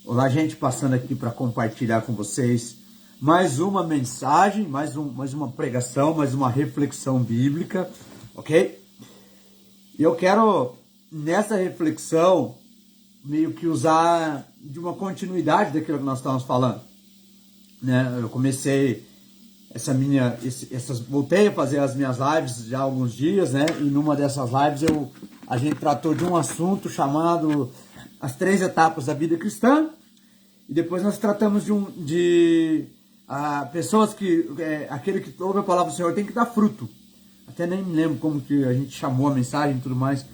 Olá, gente, passando aqui para compartilhar com vocês mais uma mensagem, mais uma pregação, mais uma reflexão bíblica, ok? E eu quero, nessa reflexão, meio que usar de uma continuidade daquilo que nós estávamos falando, né? Eu comecei voltei a fazer as minhas lives já há alguns dias, né? E numa dessas lives a gente tratou de um assunto chamado as 3 etapas da vida cristã, e depois nós tratamos de pessoas que, aquele que ouve a palavra do Senhor tem que dar fruto. Até nem me lembro como que a gente chamou a mensagem e tudo mais.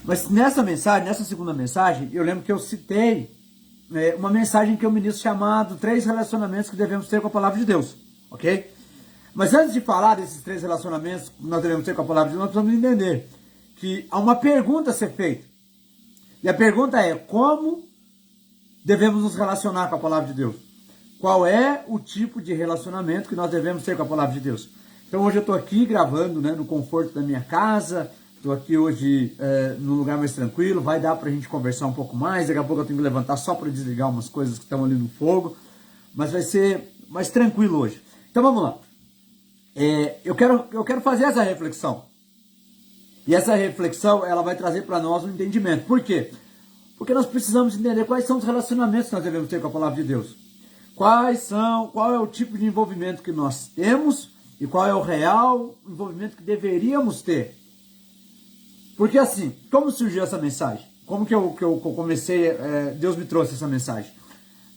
Mas nessa segunda mensagem, eu lembro que eu citei uma mensagem que eu ministro chamado 3 relacionamentos que devemos ter com a palavra de Deus, ok? Mas antes de falar desses 3 relacionamentos que nós devemos ter com a palavra de Deus, nós precisamos entender que há uma pergunta a ser feita. E a pergunta é: como devemos nos relacionar com a palavra de Deus? Qual é o tipo de relacionamento que nós devemos ter com a palavra de Deus? Então hoje eu estou aqui gravando, né, no conforto da minha casa. Estou aqui hoje num lugar mais tranquilo. Vai dar para a gente conversar um pouco mais. Daqui a pouco eu tenho que levantar só para desligar umas coisas que estão ali no fogo. Mas vai ser mais tranquilo hoje. Então vamos lá. Eu quero fazer essa reflexão. E essa reflexão, ela vai trazer para nós um entendimento. Por quê? Porque nós precisamos entender quais são os relacionamentos que nós devemos ter com a palavra de Deus. Qual é o tipo de envolvimento que nós temos e qual é o real envolvimento que deveríamos ter. Porque assim, como surgiu essa mensagem? Como que eu comecei, Deus me trouxe essa mensagem?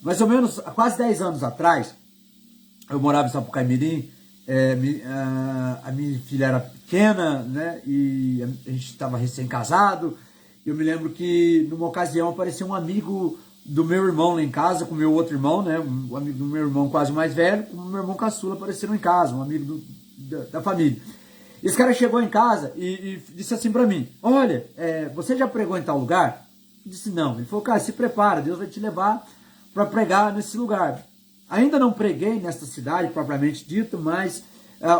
Mais ou menos, há quase 10 anos atrás, eu morava em Sapucaimirim. A minha filha era pequena, né? E a gente estava recém-casado. Eu me lembro que numa ocasião apareceu um amigo do meu irmão lá em casa, com o meu outro irmão, né? Um amigo do meu irmão quase mais velho, com o meu irmão caçula apareceram em casa, um amigo da família. Esse cara chegou em casa e disse assim para mim: olha, você já pregou em tal lugar? Eu disse: não. Ele falou: cara, se prepara, Deus vai te levar para pregar nesse lugar. Ainda não preguei nesta cidade propriamente dito, mas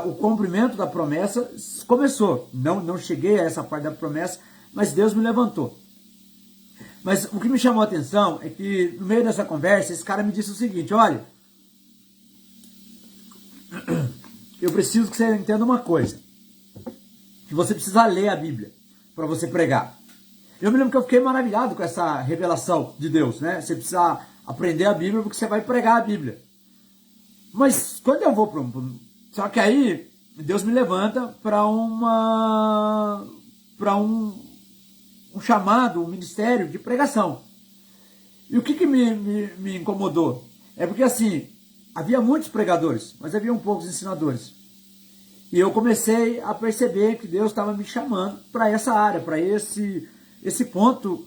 o cumprimento da promessa começou. Não cheguei a essa parte da promessa, mas Deus me levantou. Mas o que me chamou a atenção é que no meio dessa conversa, esse cara me disse o seguinte: olha, eu preciso que você entenda uma coisa, que você precisa ler a Bíblia para você pregar. Eu me lembro que eu fiquei maravilhado com essa revelação de Deus, né? Você precisa aprender a Bíblia porque você vai pregar a Bíblia. Mas quando eu vou só que aí Deus me levanta para um chamado, um ministério de pregação. E o que me incomodou? É porque assim, havia muitos pregadores, mas havia poucos ensinadores. E eu comecei a perceber que Deus estava me chamando para essa área, para esse ponto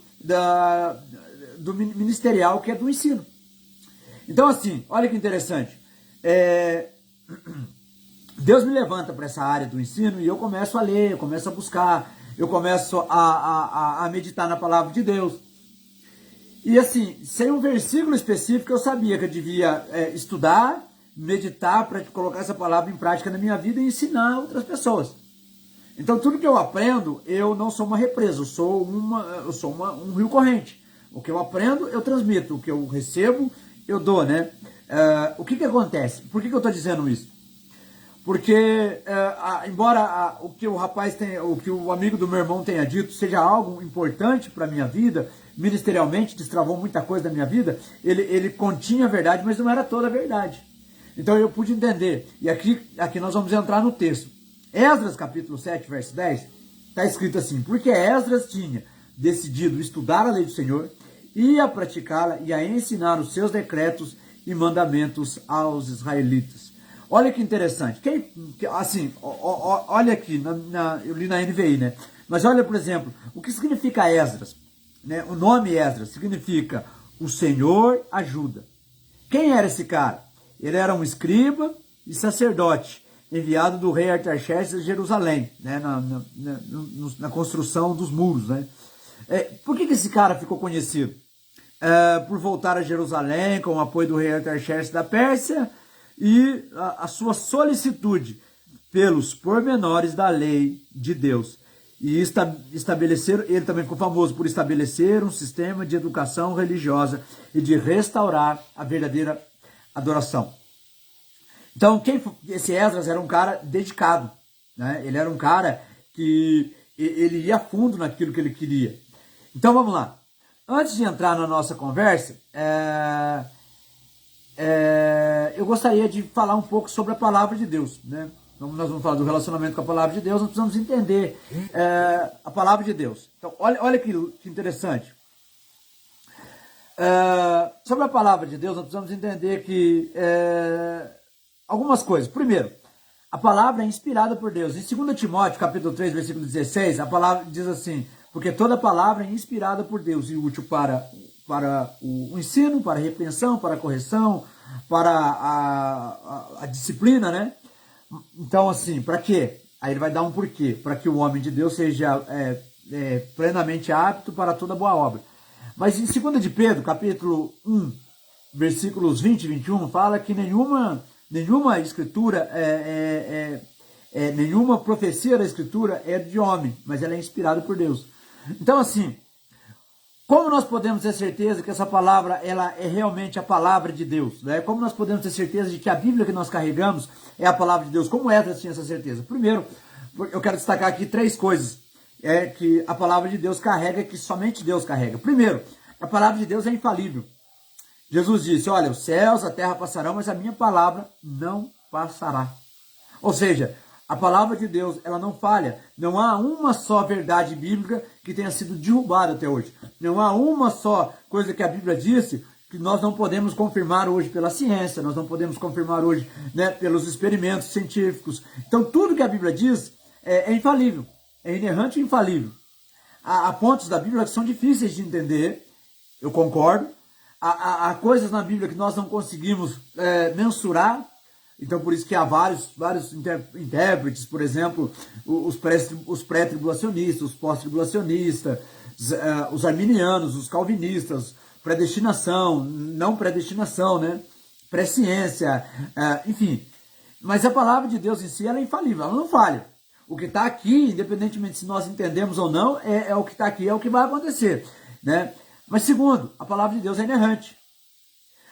do ministerial, que é do ensino. Então assim, olha que interessante. Deus me levanta para essa área do ensino e eu começo a ler, eu começo a buscar, eu começo a meditar na palavra de Deus. E assim, sem um versículo específico, eu sabia que eu devia estudar, meditar para colocar essa palavra em prática na minha vida e ensinar outras pessoas. Então tudo que eu aprendo, eu não sou uma represa, eu sou um rio corrente. O que eu aprendo, eu transmito. O que eu recebo, eu dou, né? O que acontece? Por que eu estou dizendo isso? Porque, embora o que o amigo do meu irmão tenha dito seja algo importante para a minha vida, ministerialmente destravou muita coisa da minha vida, ele continha a verdade, mas não era toda a verdade. Então eu pude entender. E aqui nós vamos entrar no texto. Esdras capítulo 7, verso 10, está escrito assim: porque Esdras tinha decidido estudar a lei do Senhor e a praticá-la e a ensinar os seus decretos e mandamentos aos israelitas. Olha que interessante. Assim, olha aqui, eu li na NVI, né? Mas olha, por exemplo, o que significa Esdras? Né? O nome Esdras significa o Senhor ajuda. Quem era esse cara? Ele era um escriba e sacerdote, enviado do rei Artaxerxes a Jerusalém, né? Na construção dos muros, né? Por que esse cara ficou conhecido? Por voltar a Jerusalém com o apoio do rei Artaxerxes da Pérsia e a sua solicitude pelos pormenores da lei de Deus. e estabeleceram, ele também ficou famoso por estabelecer um sistema de educação religiosa e de restaurar a verdadeira adoração. Então, esse Esdras era um cara dedicado, né? Ele era um cara que ele ia a fundo naquilo que ele queria. Então, vamos lá. Antes de entrar na nossa conversa, eu gostaria de falar um pouco sobre a palavra de Deus, né? Então, nós vamos falar do relacionamento com a palavra de Deus, nós precisamos entender a palavra de Deus. Então, olha que interessante. Sobre a palavra de Deus, nós precisamos entender que algumas coisas. Primeiro, a palavra é inspirada por Deus. Em 2 Timóteo, capítulo 3, versículo 16, a palavra diz assim: porque toda palavra é inspirada por Deus e útil para o ensino, para a repreensão, para a correção, para a disciplina, né? Então, assim, para quê? Aí ele vai dar um porquê. Para que o homem de Deus seja plenamente apto para toda boa obra. Mas em 2 de Pedro, capítulo 1, versículos 20 e 21, fala que nenhuma escritura, nenhuma profecia da escritura é de homem, mas ela é inspirada por Deus. Então, assim, como nós podemos ter certeza que essa palavra ela é realmente a palavra de Deus? Né? Como nós podemos ter certeza de que a Bíblia que nós carregamos é a palavra de Deus? Como Esdras tinha essa certeza? Primeiro, eu quero destacar aqui 3 coisas que a palavra de Deus carrega, que somente Deus carrega. Primeiro, a palavra de Deus é infalível. Jesus disse: olha, os céus, a terra passarão, mas a minha palavra não passará. Ou seja, a palavra de Deus, ela não falha. Não há uma só verdade bíblica que tenha sido derrubada até hoje. Não há uma só coisa que a Bíblia disse que nós não podemos confirmar hoje pela ciência, nós não podemos confirmar hoje, né, pelos experimentos científicos. Então, tudo que a Bíblia diz é infalível, é inerrante e infalível. Há pontos da Bíblia que são difíceis de entender, eu concordo. Há coisas na Bíblia que nós não conseguimos mensurar. Então, por isso que há vários intérpretes, por exemplo, os pré-tribulacionistas, os pós-tribulacionistas, os arminianos, os calvinistas, predestinação, não predestinação, né? Presciência, enfim. Mas a palavra de Deus em si, ela é infalível, ela não falha. O que está aqui, independentemente se nós entendemos ou não, é o que está aqui, é o que vai acontecer, né? Mas segundo, a palavra de Deus é inerrante.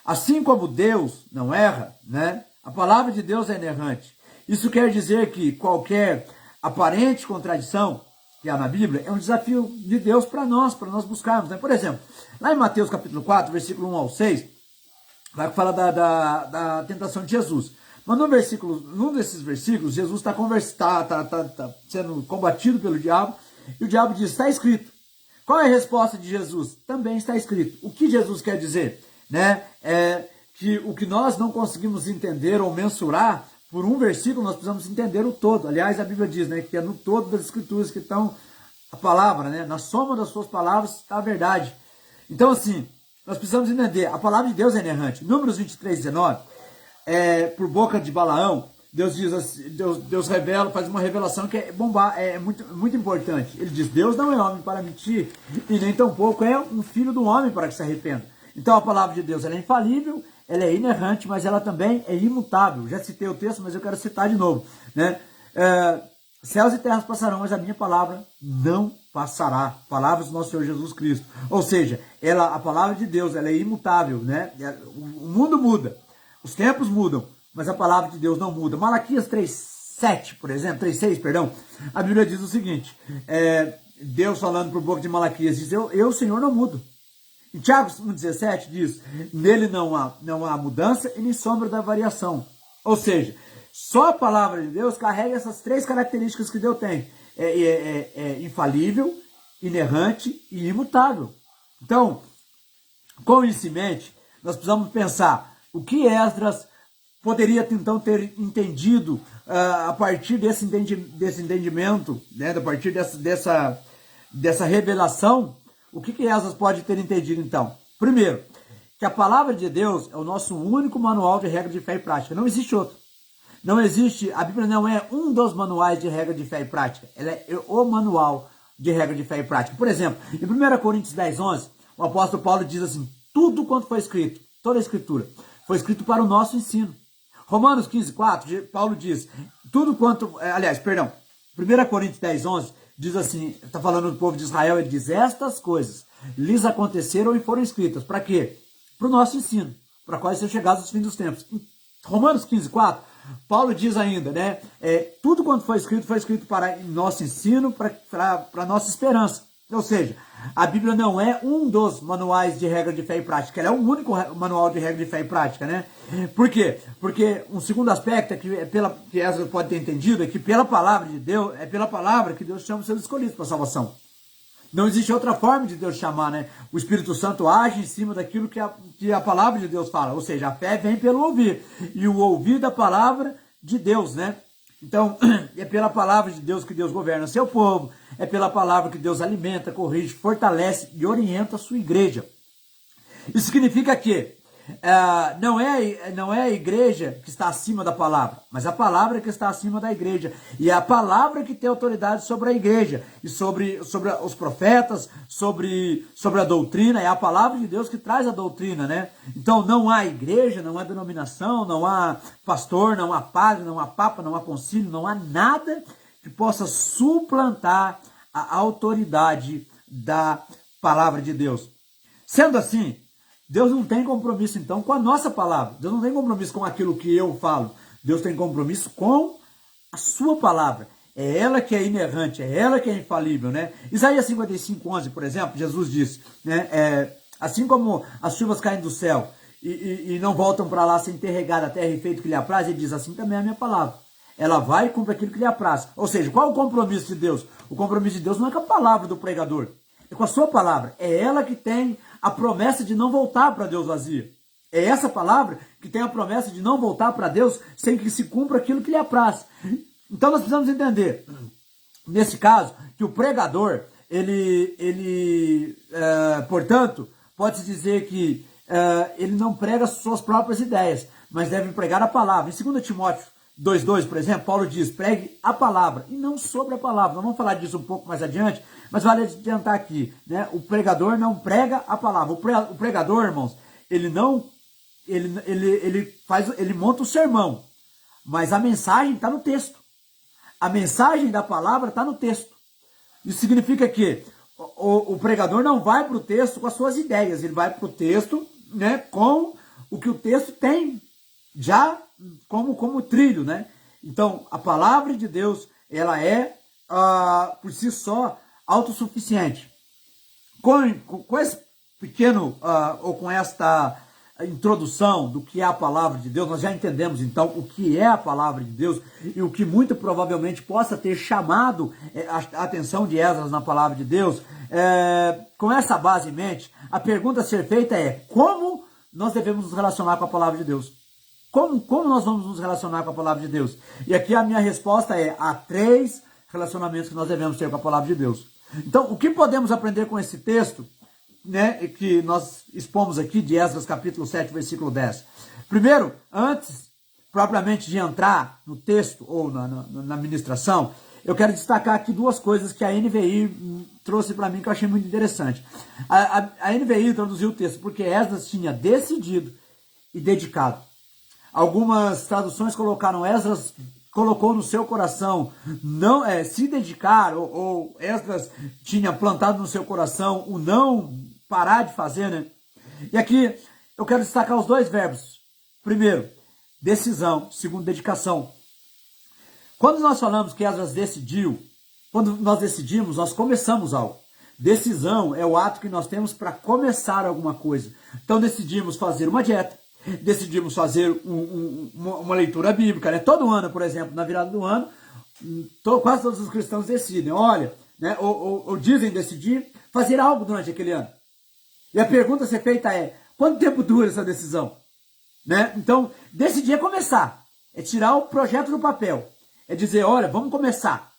Assim como Deus não erra, né? A palavra de Deus é inerrante. Isso quer dizer que qualquer aparente contradição que há na Bíblia é um desafio de Deus para nós buscarmos, né? Por exemplo, lá em Mateus capítulo 4, versículo 1 ao 6, vai falar da tentação de Jesus. Mas num desses versículos, Jesus está sendo combatido pelo diabo, e o diabo diz: está escrito. Qual é a resposta de Jesus? Também está escrito. O que Jesus quer dizer? Né? Que o que nós não conseguimos entender ou mensurar por um versículo, nós precisamos entender o todo. Aliás, a Bíblia diz, né, que é no todo das Escrituras que estão a palavra, né? Na soma das suas palavras está a verdade. Então, assim, nós precisamos entender, a palavra de Deus é inerrante. Números 23, 19, por boca de Balaão, Deus diz assim, Deus revela, faz uma revelação que é muito, muito importante. Ele diz: Deus não é homem para mentir, e nem tampouco é um filho do homem para que se arrependa. Então a palavra de Deus ela é infalível, ela é inerrante, mas ela também é imutável. Já citei o texto, mas eu quero citar de novo, né? Céus e terras passarão, mas a minha palavra não passará. Palavras do nosso Senhor Jesus Cristo. Ou seja, a palavra de Deus ela é imutável, né? O mundo muda, os tempos mudam, mas a palavra de Deus não muda. Malaquias 3:7, por exemplo, 3:6, perdão, a Bíblia diz o seguinte, Deus falando por boca de Malaquias, diz: eu Senhor, não mudo. Em Tiago 1,17 diz: nele não há mudança e nem sombra da variação. Ou seja, só a palavra de Deus carrega essas 3 características que Deus tem. É infalível, inerrante e imutável. Então, com isso em mente, nós precisamos pensar o que Esdras poderia então ter entendido a partir desse entendimento, né, a partir dessa revelação. O que Esdras pode ter entendido então? Primeiro, que a palavra de Deus é o nosso único manual de regra de fé e prática. Não existe outro. Não existe, a Bíblia não é um dos manuais de regra de fé e prática. Ela é o manual de regra de fé e prática. Por exemplo, em 1 Coríntios 10:11, o apóstolo Paulo diz assim: tudo quanto foi escrito, toda a escritura, foi escrito para o nosso ensino. Romanos 15:4, Paulo diz, 1 Coríntios 10:11 diz assim, está falando do povo de Israel, ele diz, estas coisas lhes aconteceram e foram escritas. Para quê? Para o nosso ensino, para quais são chegados os fins dos tempos. Em Romanos 15:4, Paulo diz ainda, né? Tudo quanto foi escrito para nosso ensino, para nossa esperança. Ou seja, a Bíblia não é um dos manuais de regra de fé e prática, ela é o único manual de regra de fé e prática, né? Por quê? Porque um segundo aspecto que Ezra pode ter entendido é que pela palavra de Deus, é pela palavra que Deus chama os seus escolhidos para a salvação. Não existe outra forma de Deus chamar, né? O Espírito Santo age em cima daquilo que a palavra de Deus fala. Ou seja, a fé vem pelo ouvir. E o ouvir da palavra de Deus, né? Então, é pela palavra de Deus que Deus governa seu povo. É pela palavra que Deus alimenta, corrige, fortalece e orienta a sua igreja. Isso significa que não é a igreja que está acima da palavra, mas a palavra que está acima da igreja. E é a palavra que tem autoridade sobre a igreja e sobre os profetas, sobre a doutrina. É a palavra de Deus que traz a doutrina, né? Então não há igreja, não há denominação, não há pastor, não há padre, não há papa, não há concílio, não há nada que possa suplantar a autoridade da palavra de Deus. Sendo assim, Deus não tem compromisso, então, com a nossa palavra. Deus não tem compromisso com aquilo que eu falo. Deus tem compromisso com a sua palavra. É ela que é inerrante, é ela que é infalível, né? Isaías 55:11, por exemplo, Jesus diz, né? Assim como as chuvas caem do céu e não voltam para lá sem ter regado a terra e feito o que lhe apraz, ele diz, assim também é a minha palavra. Ela vai e cumpre aquilo que lhe apraz. Ou seja, qual é o compromisso de Deus? O compromisso de Deus não é com a palavra do pregador, é com a sua palavra. É ela que tem a promessa de não voltar para Deus vazia. É essa palavra que tem a promessa de não voltar para Deus sem que se cumpra aquilo que lhe apraz. Então nós precisamos entender, nesse caso, que o pregador, portanto, pode-se dizer que ele não prega suas próprias ideias, mas deve pregar a palavra. Em 2 Timóteo 2:2, por exemplo, Paulo diz, pregue a palavra e não sobre a palavra. Nós vamos falar disso um pouco mais adiante, mas vale adiantar aqui, né? O pregador não prega a palavra. O pregador, irmãos, ele monta o sermão, mas a mensagem está no texto. A mensagem da palavra está no texto. Isso significa que o pregador não vai para o texto com as suas ideias, ele vai para o texto, né, com o que o texto tem já como trilho, né? Então, a palavra de Deus, ela é, por si só, autossuficiente. Com esse pequeno, ou com esta introdução do que é a palavra de Deus, nós já entendemos, então, o que é a palavra de Deus e o que muito provavelmente possa ter chamado a atenção de Esdras na palavra de Deus. Com essa base em mente, a pergunta a ser feita é, como nós devemos nos relacionar com a palavra de Deus? Como nós vamos nos relacionar com a palavra de Deus? E aqui a minha resposta é, há 3 relacionamentos que nós devemos ter com a palavra de Deus. Então, o que podemos aprender com esse texto, né, que nós expomos aqui, de Esdras capítulo 7, versículo 10? Primeiro, antes propriamente de entrar no texto ou na ministração, eu quero destacar aqui 2 coisas que a NVI trouxe para mim que eu achei muito interessante. A NVI traduziu o texto porque Esdras tinha decidido e dedicado. Algumas traduções colocaram, Esdras colocou no seu coração não se dedicar, ou Esdras tinha plantado no seu coração o não parar de fazer, né? E aqui eu quero destacar os 2 verbos. Primeiro, decisão. Segundo, dedicação. Quando nós falamos que Esdras decidiu, quando nós decidimos, nós começamos algo. Decisão é o ato que nós temos para começar alguma coisa. Então decidimos fazer uma dieta. Decidimos fazer uma leitura bíblica, né? Todo ano, por exemplo, na virada do ano, quase todos os cristãos decidem, olha, né? ou dizem decidir fazer algo durante aquele ano. E a pergunta a ser feita é, quanto tempo dura essa decisão? Né? Então, decidir é começar, é tirar o projeto do papel, é dizer, olha, vamos começar.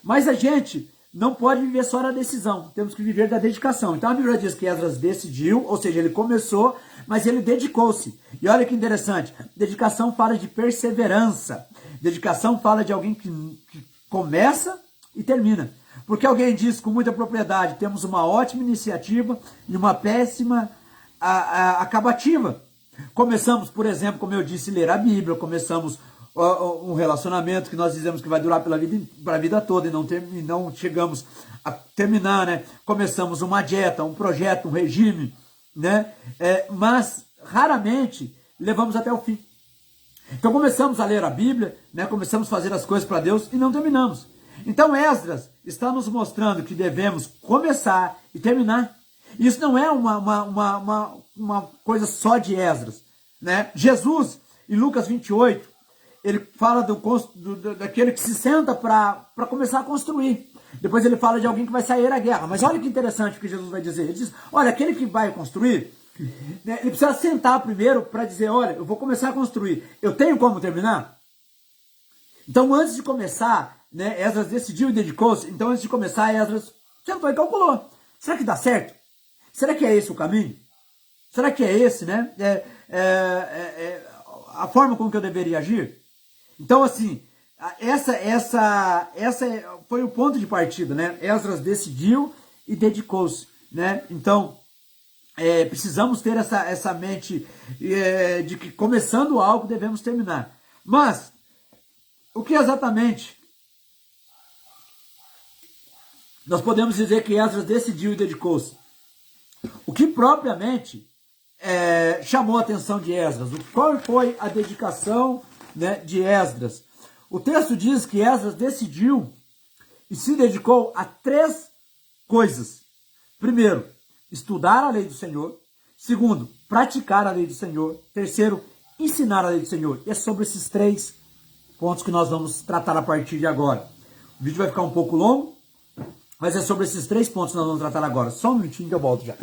Mas a gente não pode viver só da decisão, temos que viver da dedicação. Então a Bíblia diz que Esdras decidiu, ou seja, ele começou, mas ele dedicou-se. E olha que interessante, dedicação fala de perseverança. Dedicação fala de alguém que começa e termina. Porque alguém diz com muita propriedade, temos uma ótima iniciativa e uma péssima acabativa. Começamos, por exemplo, como eu disse, ler a Bíblia, começamos um relacionamento que nós dizemos que vai durar para a vida toda e não chegamos a terminar, né? Começamos uma dieta, um projeto, um regime, né? Mas raramente levamos até o fim. Então começamos a ler a Bíblia, né? Começamos a fazer as coisas para Deus e não terminamos. Então Esdras está nos mostrando que devemos começar e terminar. Isso não é uma coisa só de Esdras, né? Jesus, em Lucas 28, ele fala daquele que se senta para começar a construir. Depois ele fala de alguém que vai sair à guerra. Mas olha que interessante o que Jesus vai dizer. Ele diz, olha, aquele que vai construir, né, ele precisa sentar primeiro para dizer, olha, eu vou começar a construir. Eu tenho como terminar? Então, antes de começar, né, Esdras decidiu e dedicou-se. Então, antes de começar, Esdras sentou e calculou. Será que dá certo? Será que é esse o caminho? Será que é esse, né? A forma como que eu deveria agir? Então, assim, essa foi o ponto de partida, né? Esdras decidiu e dedicou-se, né? Então, precisamos ter essa mente de que começando algo devemos terminar. Mas, o que exatamente nós podemos dizer que Esdras decidiu e dedicou-se? O que propriamente chamou a atenção de Esdras? Qual foi a dedicação, né, de Esdras? O texto diz que Esdras decidiu e se dedicou a 3 coisas. Primeiro, estudar a lei do Senhor. Segundo, praticar a lei do Senhor. Terceiro, ensinar a lei do Senhor. E é sobre esses 3 pontos que nós vamos tratar a partir de agora. O vídeo vai ficar um pouco longo, mas é sobre esses 3 pontos que nós vamos tratar agora. Só um minutinho que eu volto já.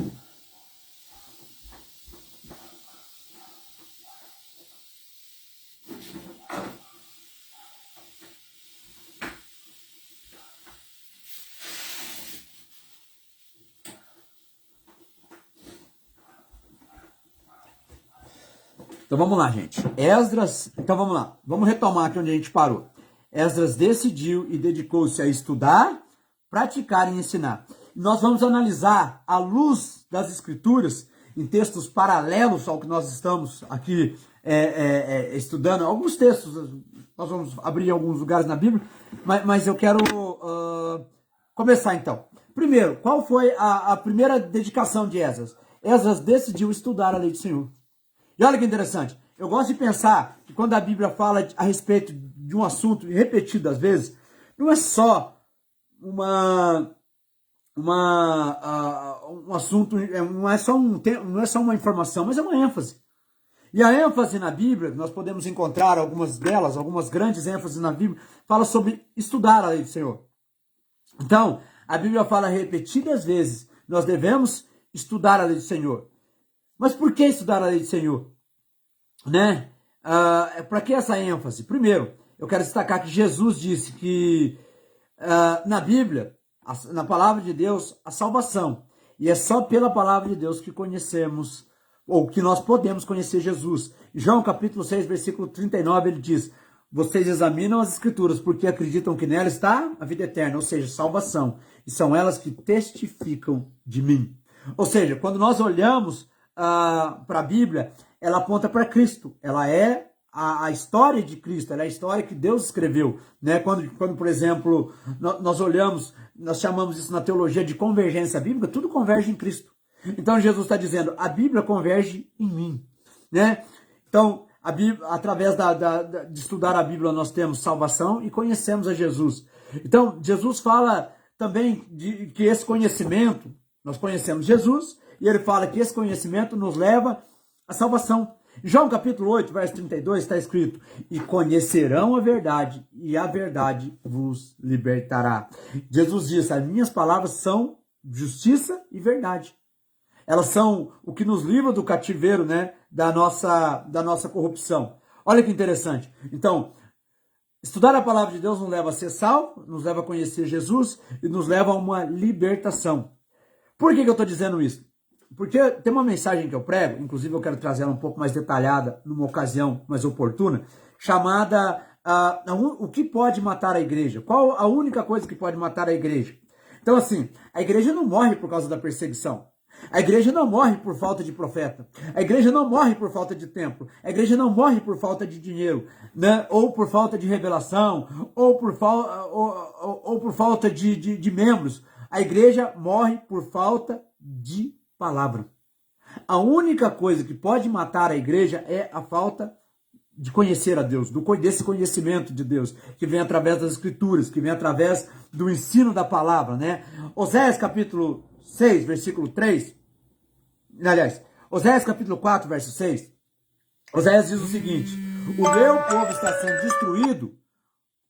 Então vamos lá, gente. Esdras, então vamos lá. Vamos retomar aqui onde a gente parou. Esdras decidiu e dedicou-se a estudar, praticar e ensinar. Nós vamos analisar, à luz das Escrituras, em textos paralelos ao que nós estamos aqui estudando, alguns textos, nós vamos abrir alguns lugares na Bíblia, mas eu quero começar então. Primeiro, qual foi a primeira dedicação de Esdras? Esdras decidiu estudar a lei do Senhor. E olha que interessante, eu gosto de pensar que quando a Bíblia fala a respeito de um assunto repetidas vezes, não é só um assunto, não é só uma informação, mas é uma ênfase. E a ênfase na Bíblia, nós podemos encontrar algumas delas, algumas grandes ênfases na Bíblia, fala sobre estudar a lei do Senhor. Então, a Bíblia fala repetidas vezes, nós devemos estudar a lei do Senhor. Mas por que estudar a lei do Senhor? Né? Para que essa ênfase? Primeiro, eu quero destacar que Jesus disse que na Bíblia, na palavra de Deus, a salvação. E é só pela palavra de Deus que conhecemos, ou que nós podemos conhecer Jesus. João capítulo 6, versículo 39, ele diz, vocês examinam as Escrituras porque acreditam que nela está a vida eterna, ou seja, salvação. E são elas que testificam de mim. Ou seja, quando nós olhamos para a Bíblia, ela aponta para Cristo, ela é a história de Cristo, ela é a história que Deus escreveu, né? Quando por exemplo, nós olhamos, nós chamamos isso na teologia de convergência bíblica, tudo converge em Cristo. Então Jesus está dizendo, a Bíblia converge em mim, né? Então, a Bíblia, através de estudar a Bíblia, nós temos salvação e conhecemos a Jesus. Então, Jesus fala também de que esse conhecimento, nós conhecemos Jesus, e ele fala que esse conhecimento nos leva à salvação. Em João capítulo 8, verso 32, está escrito, e conhecerão a verdade, e a verdade vos libertará. Jesus disse, as minhas palavras são justiça e verdade. Elas são o que nos livra do cativeiro, né, da nossa corrupção. Olha que interessante. Então, estudar a palavra de Deus nos leva a ser salvo, nos leva a conhecer Jesus e nos leva a uma libertação. Por que eu estou dizendo isso? Porque tem uma mensagem que eu prego, inclusive eu quero trazer ela um pouco mais detalhada, numa ocasião mais oportuna, chamada o que pode matar a igreja? Qual a única coisa que pode matar a igreja? Então assim, a igreja não morre por causa da perseguição. A igreja não morre por falta de profeta. A igreja não morre por falta de templo. A igreja não morre por falta de dinheiro, né? Ou por falta de revelação, ou por falta de membros. A igreja morre por falta de palavra. A única coisa que pode matar a igreja é a falta de conhecer a Deus, desse conhecimento de Deus, que vem através das escrituras, que vem através do ensino da palavra, né? Oséias capítulo 6, versículo 3, aliás, Oséias capítulo 4, verso 6, Oséias diz o seguinte: o meu povo está sendo destruído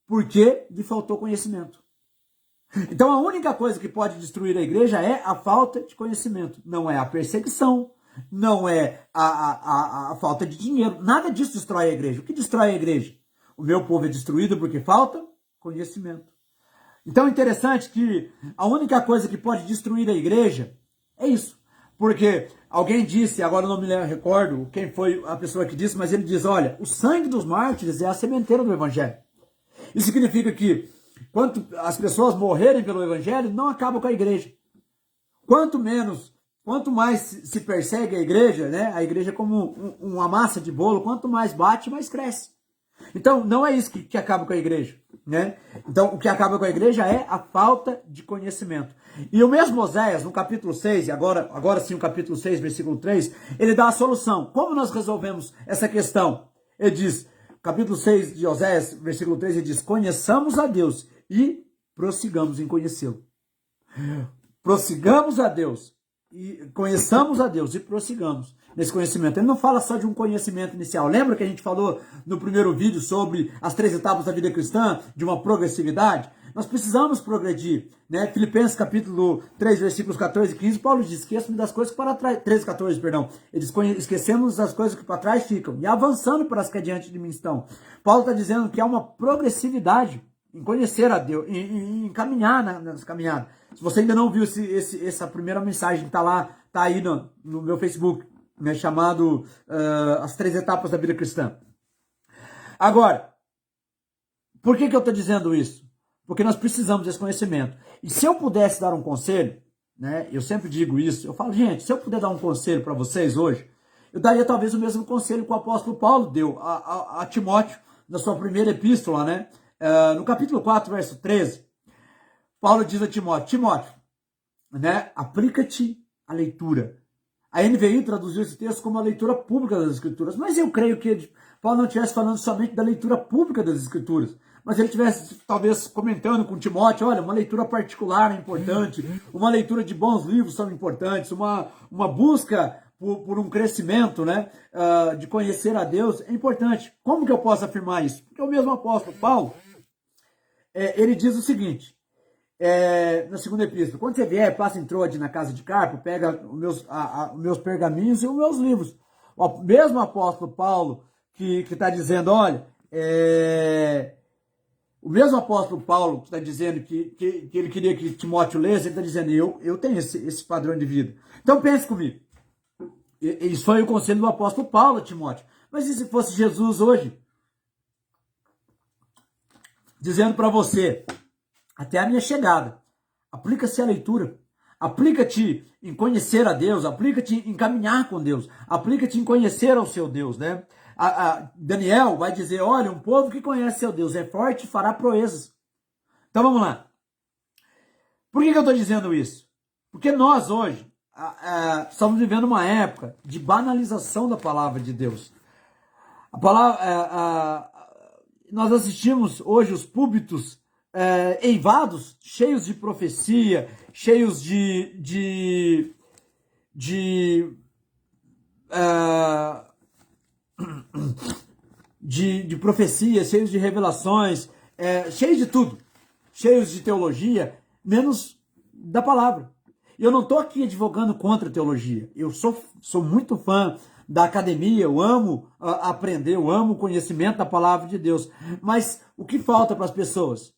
porque lhe faltou conhecimento. Então a única coisa que pode destruir a igreja é a falta de conhecimento, não é a perseguição, não é a falta de dinheiro, nada disso destrói a igreja. O que destrói a igreja? O meu povo é destruído porque falta conhecimento. Então é interessante que a única coisa que pode destruir a igreja é isso. Porque alguém disse, agora eu não me recordo quem foi a pessoa que disse, mas ele diz, olha, o sangue dos mártires é a sementeira do evangelho. Isso significa que quanto as pessoas morrerem pelo evangelho, não acaba com a igreja. Quanto mais se persegue a igreja, né? A igreja é como uma massa de bolo, quanto mais bate, mais cresce. Então, não é isso que acaba com a igreja, né? Então, o que acaba com a igreja é a falta de conhecimento. E o mesmo Oséias, no capítulo 6, e agora sim o capítulo 6, versículo 3, ele dá a solução. Como nós resolvemos essa questão? Ele diz, capítulo 6 de Oséias, versículo 3, ele diz, conheçamos a Deus e prossigamos em conhecê-lo. Prossigamos a Deus. E conheçamos a Deus e prossigamos nesse conhecimento. Ele não fala só de um conhecimento inicial. Lembra que a gente falou no primeiro vídeo sobre as 3 etapas da vida cristã, de uma progressividade? Nós precisamos progredir, né? Filipenses capítulo 3, versículos 14 e 15, Paulo diz, esqueçam-me das coisas que para trás, 13 e 14, perdão. Ele diz, esquecemos das coisas que para trás ficam e avançando para as que adiante de mim estão. Paulo está dizendo que há uma progressividade em conhecer a Deus, em caminhar nas caminhadas. Se você ainda não viu essa primeira mensagem, tá aí no meu Facebook, né, chamado As 3 Etapas da Vida Cristã. Agora, por que eu estou dizendo isso? Porque nós precisamos desse conhecimento. E se eu pudesse dar um conselho, né, eu sempre digo isso, eu falo, gente, se eu puder dar um conselho para vocês hoje, eu daria talvez o mesmo conselho que o apóstolo Paulo deu a Timóteo, na sua primeira epístola, né? No capítulo 4, verso 13, Paulo diz a Timóteo, né, aplica-te à leitura. A NVI traduziu esse texto como a leitura pública das Escrituras, mas eu creio que Paulo não estivesse falando somente da leitura pública das Escrituras, mas ele estivesse talvez comentando com Timóteo, olha, uma leitura particular é importante, uma leitura de bons livros são importantes, uma busca por um crescimento, né, de conhecer a Deus é importante. Como que eu posso afirmar isso? Porque o mesmo apóstolo Paulo, ele diz o seguinte, na segunda epístola, quando você vier, passa em Troade na casa de Carpo, pega os meus pergaminhos e os meus livros. O mesmo apóstolo Paulo que está dizendo, olha, o mesmo apóstolo Paulo que está dizendo que ele queria que Timóteo lesse, ele está dizendo, eu tenho esse padrão de vida. Então pense comigo, isso foi o conselho do apóstolo Paulo a Timóteo. Mas e se fosse Jesus hoje? Dizendo para você, até a minha chegada, aplica-se à leitura, aplica-te em conhecer a Deus, aplica-te em caminhar com Deus, aplica-te em conhecer ao seu Deus, né? Daniel vai dizer, olha, um povo que conhece seu Deus é forte e fará proezas. Então vamos lá. Por que eu estou dizendo isso? Porque nós hoje estamos vivendo uma época de banalização da palavra de Deus. Nós assistimos hoje os púlpitos eivados, cheios de profecia, cheios de profecias, cheios de revelações, cheios de tudo, cheios de teologia, menos da palavra. Eu não estou aqui advogando contra a teologia, eu sou muito fã da academia, eu amo aprender, eu amo o conhecimento da palavra de Deus, mas o que falta para as pessoas?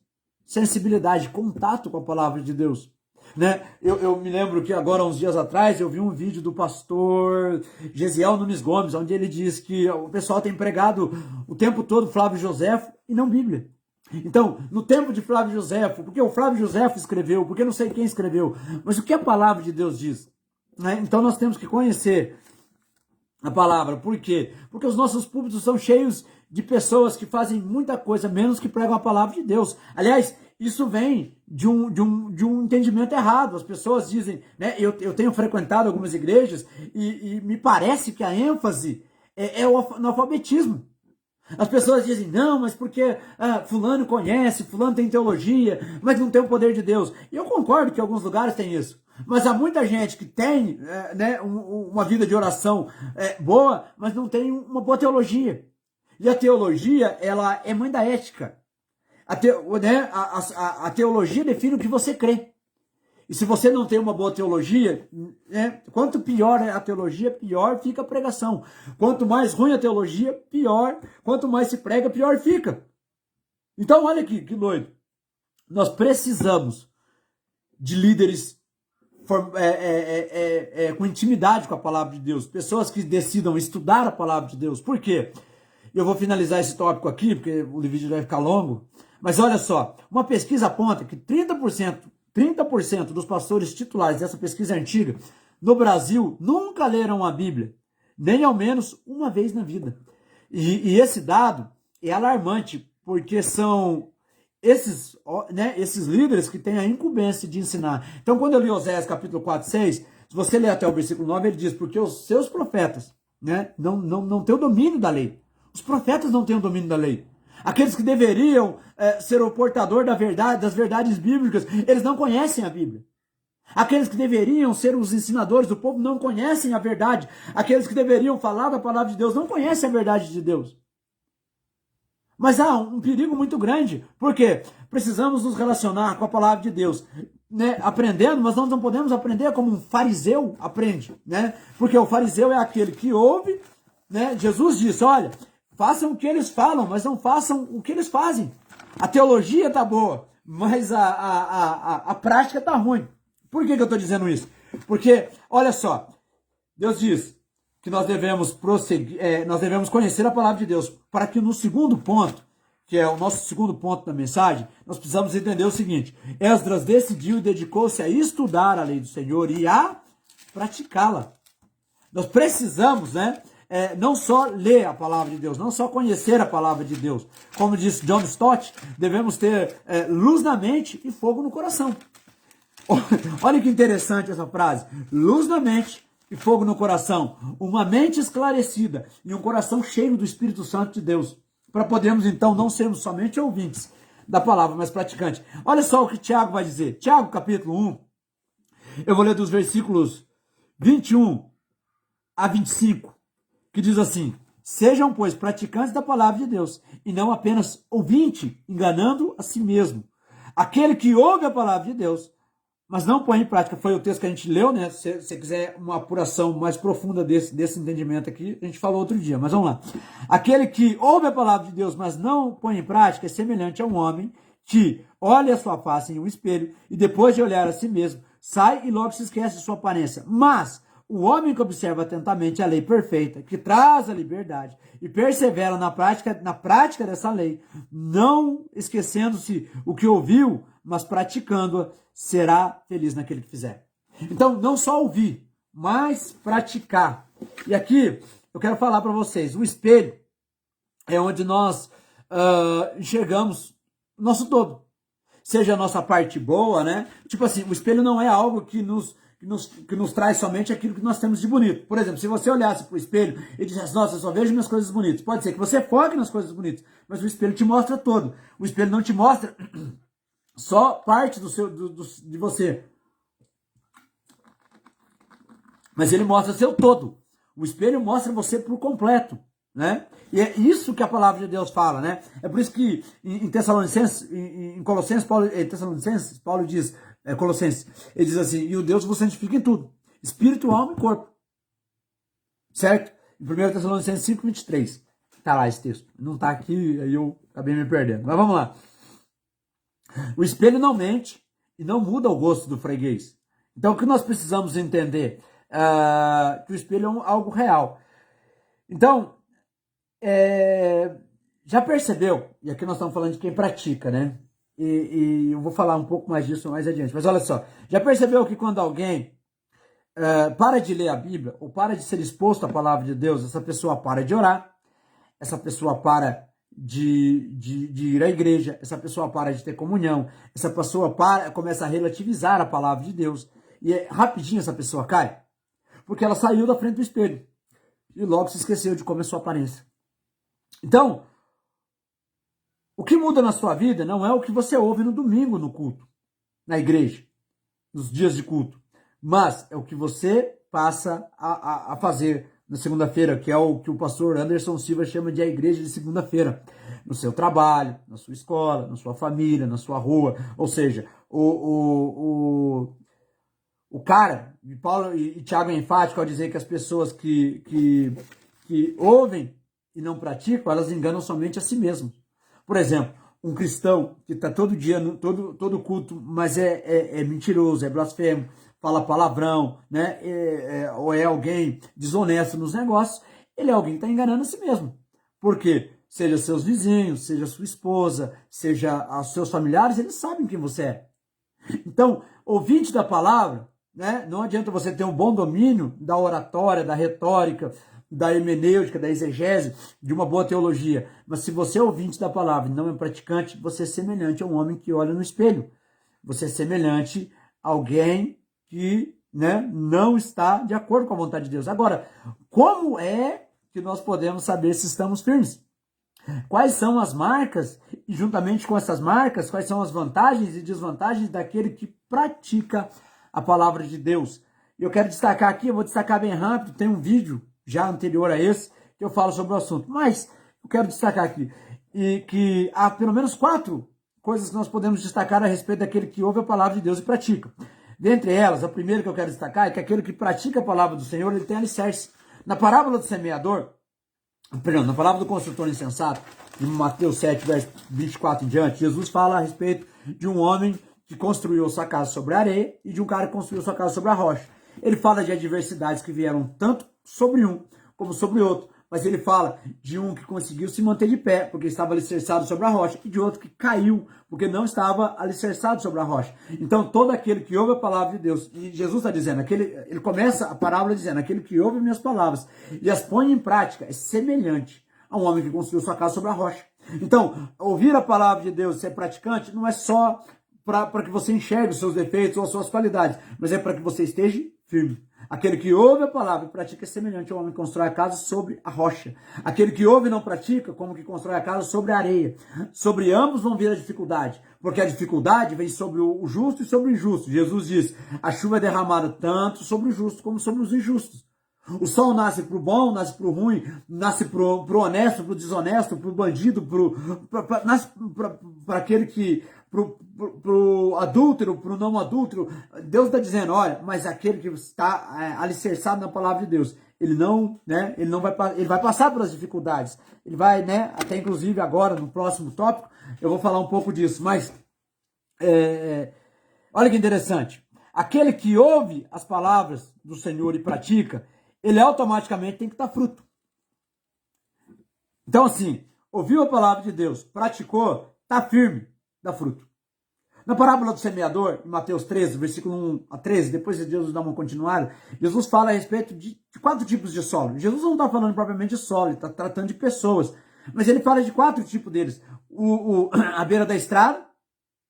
Sensibilidade, contato com a palavra de Deus. Né? Eu me lembro que agora, uns dias atrás, eu vi um vídeo do pastor Gesiel Nunes Gomes, onde ele diz que o pessoal tem pregado o tempo todo Flávio Joséfo e não Bíblia. Então, no tempo de Flávio Joséfo, porque o Flávio Joséfo escreveu, porque não sei quem escreveu, mas o que a palavra de Deus diz? né? Então nós temos que conhecer a palavra. Por quê? Porque os nossos púlpitos são cheios de pessoas que fazem muita coisa, menos que pregam a palavra de Deus. Aliás, isso vem de um entendimento errado. As pessoas dizem, né? Eu tenho frequentado algumas igrejas e me parece que a ênfase no alfabetismo. As pessoas dizem, não, mas porque fulano conhece, fulano tem teologia, mas não tem o poder de Deus. E eu concordo que em alguns lugares tem isso. Mas há muita gente que tem né, uma vida de oração boa, mas não tem uma boa teologia. E a teologia, ela é mãe da ética. A teologia define o que você crê. E se você não tem uma boa teologia, né, quanto pior é a teologia, pior fica a pregação. Quanto mais ruim a teologia, pior. Quanto mais se prega, pior fica. Então, olha aqui, que doido. Nós precisamos de líderes com intimidade com a palavra de Deus. Pessoas que decidam estudar a palavra de Deus. Por quê? Eu vou finalizar esse tópico aqui, porque o vídeo vai ficar longo. Mas olha só, uma pesquisa aponta que 30% dos pastores titulares dessa pesquisa antiga no Brasil nunca leram a Bíblia, nem ao menos uma vez na vida. E esse dado é alarmante, porque são esses líderes que têm a incumbência de ensinar. Então, quando eu li Oséias capítulo 4, 6, se você ler até o versículo 9, ele diz, porque os seus profetas não têm o domínio da lei. Os profetas não têm o domínio da lei. Aqueles que deveriam ser o portador da verdade, das verdades bíblicas, eles não conhecem a Bíblia. Aqueles que deveriam ser os ensinadores do povo não conhecem a verdade. Aqueles que deveriam falar da palavra de Deus não conhecem a verdade de Deus. Mas há um perigo muito grande, porque precisamos nos relacionar com a palavra de Deus, né? Aprendendo, mas nós não podemos aprender como um fariseu aprende, né? Porque o fariseu é aquele que ouve, né? Jesus disse, olha, façam o que eles falam, mas não façam o que eles fazem. A teologia tá boa, mas a prática tá ruim. Por que eu estou dizendo isso? Porque, olha só, Deus diz que nós devemos prosseguir, nós devemos conhecer a palavra de Deus, para que no segundo ponto, que é o nosso segundo ponto da mensagem, nós precisamos entender o seguinte: Esdras decidiu e dedicou-se a estudar a lei do Senhor e a praticá-la. Nós precisamos, né? Não só ler a palavra de Deus, não só conhecer a palavra de Deus. Como disse John Stott, devemos ter luz na mente e fogo no coração. Olha que interessante essa frase. Luz na mente e fogo no coração. Uma mente esclarecida e um coração cheio do Espírito Santo de Deus. Para podermos, então, não sermos somente ouvintes da palavra, mas praticantes. Olha só o que Tiago vai dizer. Tiago, capítulo 1. Eu vou ler dos versículos 21 a 25. Que diz assim: sejam, pois, praticantes da palavra de Deus, e não apenas ouvinte, enganando a si mesmo. Aquele que ouve a palavra de Deus, mas não põe em prática, foi o texto que a gente leu, né? Se você quiser uma apuração mais profunda desse entendimento aqui, a gente falou outro dia, mas vamos lá. Aquele que ouve a palavra de Deus, mas não põe em prática, é semelhante a um homem que olha a sua face em um espelho, e depois de olhar a si mesmo, sai e logo se esquece de sua aparência. Mas o homem que observa atentamente a lei perfeita, que traz a liberdade e persevera na prática dessa lei, não esquecendo-se o que ouviu, mas praticando-a, será feliz naquele que fizer. Então, não só ouvir, mas praticar. E aqui, eu quero falar para vocês, o espelho é onde nós enxergamos o nosso todo. Seja a nossa parte boa, né? Tipo assim, o espelho não é algo que nos traz somente aquilo que nós temos de bonito. Por exemplo, se você olhasse para o espelho e dissesse, nossa, eu só vejo minhas coisas bonitas. Pode ser que você foque nas coisas bonitas, mas o espelho te mostra todo. O espelho não te mostra só parte de você, mas ele mostra seu todo. O espelho mostra você por completo, né? E é isso que a palavra de Deus fala, né? É por isso que em Tessalonicenses, em Colossenses, Paulo diz, Colossenses, ele diz assim, e o Deus vos santifica em tudo, espírito, alma e corpo. Certo? Em 1 Tessalonicenses 5, 23. Tá lá esse texto. Não tá aqui, aí eu acabei me perdendo. Mas vamos lá. O espelho não mente e não muda o rosto do freguês. Então o que nós precisamos entender? Que o espelho é algo real. Então, já percebeu? E aqui nós estamos falando de quem pratica, né? E eu vou falar um pouco mais disso mais adiante. Mas olha só, já percebeu que quando alguém para de ler a Bíblia, ou para de ser exposto à palavra de Deus, essa pessoa para de orar, essa pessoa para de ir à igreja, essa pessoa para de ter comunhão, essa pessoa começa a relativizar a palavra de Deus, e rapidinho essa pessoa cai, porque ela saiu da frente do espelho, e logo se esqueceu de como é sua aparência. Então, o que muda na sua vida não é o que você ouve no domingo no culto, na igreja, nos dias de culto, mas é o que você passa a fazer na segunda-feira, que é o que o pastor Anderson Silva chama de a igreja de segunda-feira. No seu trabalho, na sua escola, na sua família, na sua rua. Ou seja, o cara, e Paulo e Tiago é enfático ao dizer que as pessoas que ouvem e não praticam, elas enganam somente a si mesmas. Por exemplo, um cristão que está todo dia, todo culto, mas é mentiroso, é blasfemo, fala palavrão, né? Ou é alguém desonesto nos negócios, ele é alguém que está enganando a si mesmo. Por quê? Seja seus vizinhos, seja sua esposa, seja os seus familiares, eles sabem quem você é. Então, ouvinte da palavra, né? Não adianta você ter um bom domínio da oratória, da retórica, da hermenêutica, da exegese, de uma boa teologia. Mas se você é ouvinte da palavra e não é praticante, você é semelhante a um homem que olha no espelho. Você é semelhante a alguém que, né, não está de acordo com a vontade de Deus. Agora, como é que nós podemos saber se estamos firmes? Quais são as marcas, e juntamente com essas marcas, quais são as vantagens e desvantagens daquele que pratica a palavra de Deus? Eu quero destacar aqui, eu vou destacar bem rápido, tem um vídeo já anterior a esse, que eu falo sobre o assunto, mas eu quero destacar aqui, e que há pelo menos 4 coisas que nós podemos destacar a respeito daquele que ouve a palavra de Deus e pratica. Dentre elas, a primeira que eu quero destacar é que aquele que pratica a palavra do Senhor, ele tem alicerce. Na parábola do semeador, na palavra do construtor insensato, de Mateus 7, verso 24 em diante, Jesus fala a respeito de um homem que construiu sua casa sobre a areia e de um cara que construiu sua casa sobre a rocha. Ele fala de adversidades que vieram tanto sobre um como sobre outro, mas ele fala de um que conseguiu se manter de pé, porque estava alicerçado sobre a rocha, e de outro que caiu, porque não estava alicerçado sobre a rocha. Então, todo aquele que ouve a palavra de Deus, e Jesus está dizendo, ele começa a parábola dizendo, aquele que ouve minhas palavras e as põe em prática é semelhante a um homem que construiu sua casa sobre a rocha. Então, ouvir a palavra de Deus e ser praticante não é só para que você enxergue os seus defeitos ou as suas qualidades, mas é para que você esteja firme. Aquele que ouve a palavra e pratica é semelhante ao homem que constrói a casa sobre a rocha. Aquele que ouve e não pratica, como que constrói a casa sobre a areia. Sobre ambos vão vir a dificuldade, porque a dificuldade vem sobre o justo e sobre o injusto. Jesus diz, a chuva é derramada tanto sobre o justo como sobre os injustos. O sol nasce pro bom, nasce pro ruim, nasce pro honesto, pro desonesto, pro bandido, nasce para aquele que, pro adúltero, pro não adúltero. Deus está dizendo, olha, mas aquele que está alicerçado na palavra de Deus, ele vai passar pelas dificuldades. Ele vai, né, até inclusive agora, no próximo tópico, eu vou falar um pouco disso, mas olha que interessante. Aquele que ouve as palavras do Senhor e pratica, ele automaticamente tem que dar fruto. Então, assim, ouviu a palavra de Deus, praticou, está firme, dá fruto. Na parábola do semeador, em Mateus 13, versículo 1 a 13, depois de Deus dar uma continuada, Jesus fala a respeito de 4 tipos de solo. Jesus não está falando propriamente de solo, ele está tratando de pessoas. Mas ele fala de 4 tipos deles. A beira da estrada,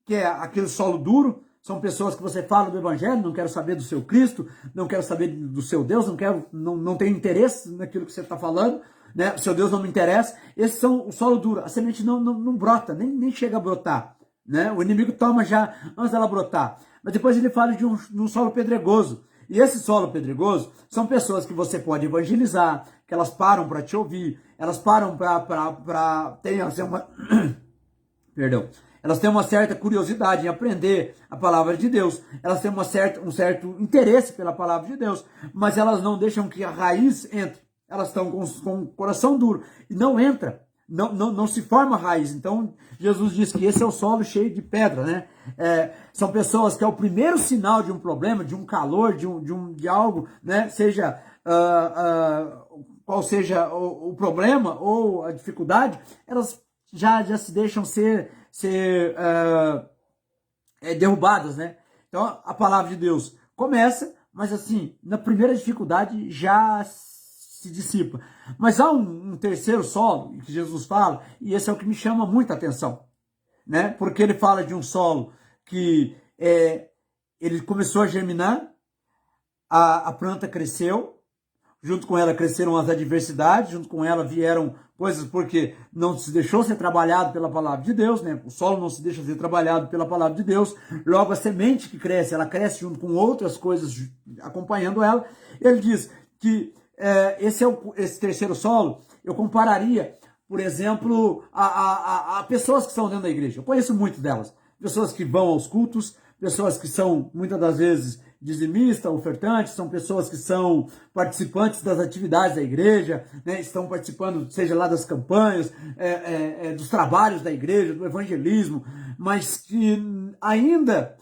que é aquele solo duro, são pessoas que você fala do evangelho, não quero saber do seu Cristo, não quero saber do seu Deus, não tenho interesse naquilo que você está falando, né? O seu Deus não me interessa. Esses são o solo duro. A semente não brota, nem chega a brotar, né? O inimigo toma já antes dela brotar. Mas depois ele fala de um solo pedregoso. E esse solo pedregoso são pessoas que você pode evangelizar, que elas param para te ouvir, elas param para ter uma... Perdão. Elas têm uma certa curiosidade em aprender a palavra de Deus. Elas têm um certo interesse pela palavra de Deus. Mas elas não deixam que a raiz entre. Elas estão com o coração duro. E não entra. Não se forma raiz. Então, Jesus diz que esse é o solo cheio de pedra, né? São pessoas que é o primeiro sinal de um problema, de um calor, de algo, né? Seja... qual seja o problema ou a dificuldade, elas já se deixam ser derrubadas, né? Então a palavra de Deus começa, mas assim, na primeira dificuldade já se dissipa. Mas há um terceiro solo que Jesus fala, e esse é o que me chama muita atenção, né? Porque ele fala de um solo que ele começou a germinar, a planta cresceu, junto com ela cresceram as adversidades, junto com ela vieram coisas porque não se deixou ser trabalhado pela palavra de Deus, né? O solo não se deixa ser trabalhado pela palavra de Deus, logo a semente que cresce, ela cresce junto com outras coisas acompanhando ela. Ele diz que esse terceiro solo, eu compararia, por exemplo, a pessoas que estão dentro da igreja. Eu conheço muitas delas, pessoas que vão aos cultos, pessoas que são, muitas das vezes, dizimistas, ofertantes, são pessoas que são participantes das atividades da igreja, né, estão participando, seja lá das campanhas, dos trabalhos da igreja, do evangelismo, mas que ainda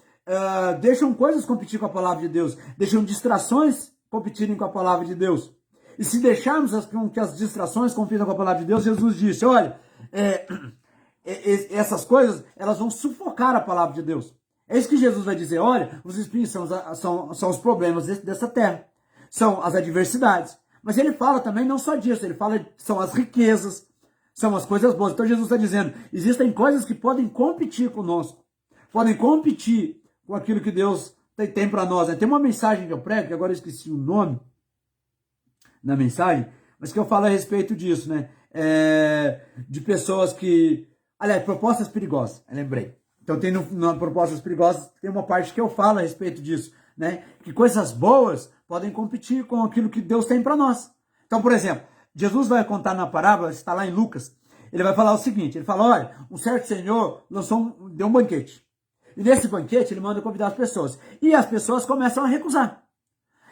deixam coisas competir com a palavra de Deus, deixam distrações competirem com a palavra de Deus. E se deixarmos que as distrações compitam com a palavra de Deus, Jesus disse, olha, essas coisas, elas vão sufocar a palavra de Deus. É isso que Jesus vai dizer, olha, os espinhos são os problemas dessa terra, são as adversidades. Mas ele fala também não só disso, ele fala que são as riquezas, são as coisas boas. Então Jesus está dizendo, existem coisas que podem competir conosco, podem competir com aquilo que Deus tem para nós. Tem uma mensagem que eu prego, que agora eu esqueci o nome na mensagem, mas que eu falo a respeito disso, né? De pessoas que... Aliás, propostas perigosas, eu lembrei. Então tem no Propostas Perigosas, tem uma parte que eu falo a respeito disso, né? Que coisas boas podem competir com aquilo que Deus tem para nós. Então, por exemplo, Jesus vai contar na parábola, está lá em Lucas, ele vai falar o seguinte, ele fala, olha, um certo senhor deu um banquete. E nesse banquete ele manda convidar as pessoas. E as pessoas começam a recusar.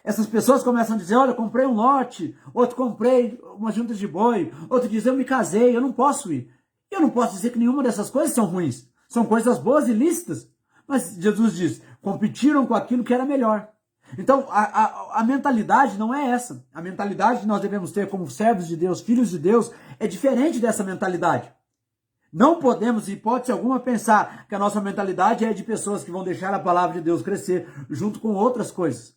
Essas pessoas começam a dizer, olha, eu comprei um lote, outro comprei uma junta de boi, outro diz, eu me casei, eu não posso ir. Eu não posso dizer que nenhuma dessas coisas são ruins. São coisas boas e lícitas. Mas Jesus diz, competiram com aquilo que era melhor. Então, a mentalidade não é essa. A mentalidade que nós devemos ter como servos de Deus, filhos de Deus, é diferente dessa mentalidade. Não podemos, em hipótese alguma, pensar que a nossa mentalidade é de pessoas que vão deixar a palavra de Deus crescer junto com outras coisas.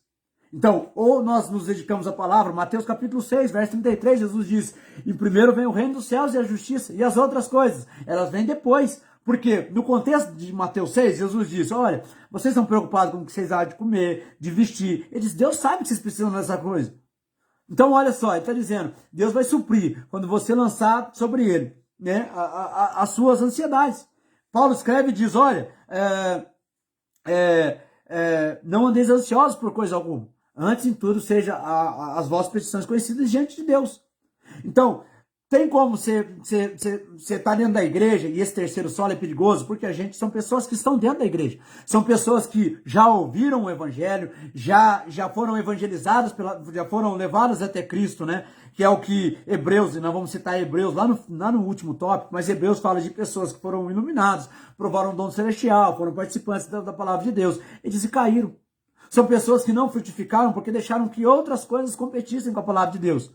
Então, ou nós nos dedicamos à palavra, Mateus capítulo 6, verso 33, Jesus diz, e primeiro vem o reino dos céus e a justiça, e as outras coisas, elas vêm depois. Porque no contexto de Mateus 6, Jesus disse, olha, vocês estão preocupados com o que vocês há de comer, de vestir. Ele diz, Deus sabe que vocês precisam dessa coisa. Então, olha só, ele está dizendo, Deus vai suprir quando você lançar sobre ele, né, as suas ansiedades. Paulo escreve e diz, olha, não andeis ansiosos por coisa alguma. Antes, em tudo, seja as vossas petições conhecidas diante de Deus. Então, tem como você tá dentro da igreja, e esse terceiro solo é perigoso, porque são pessoas que estão dentro da igreja. São pessoas que já ouviram o evangelho, já foram evangelizadas, já foram levadas até Cristo, né? Que é o que Hebreus, e nós vamos citar Hebreus lá no último tópico, mas Hebreus fala de pessoas que foram iluminados, provaram o dom celestial, foram participantes da palavra de Deus. Eles caíram. São pessoas que não frutificaram porque deixaram que outras coisas competissem com a palavra de Deus.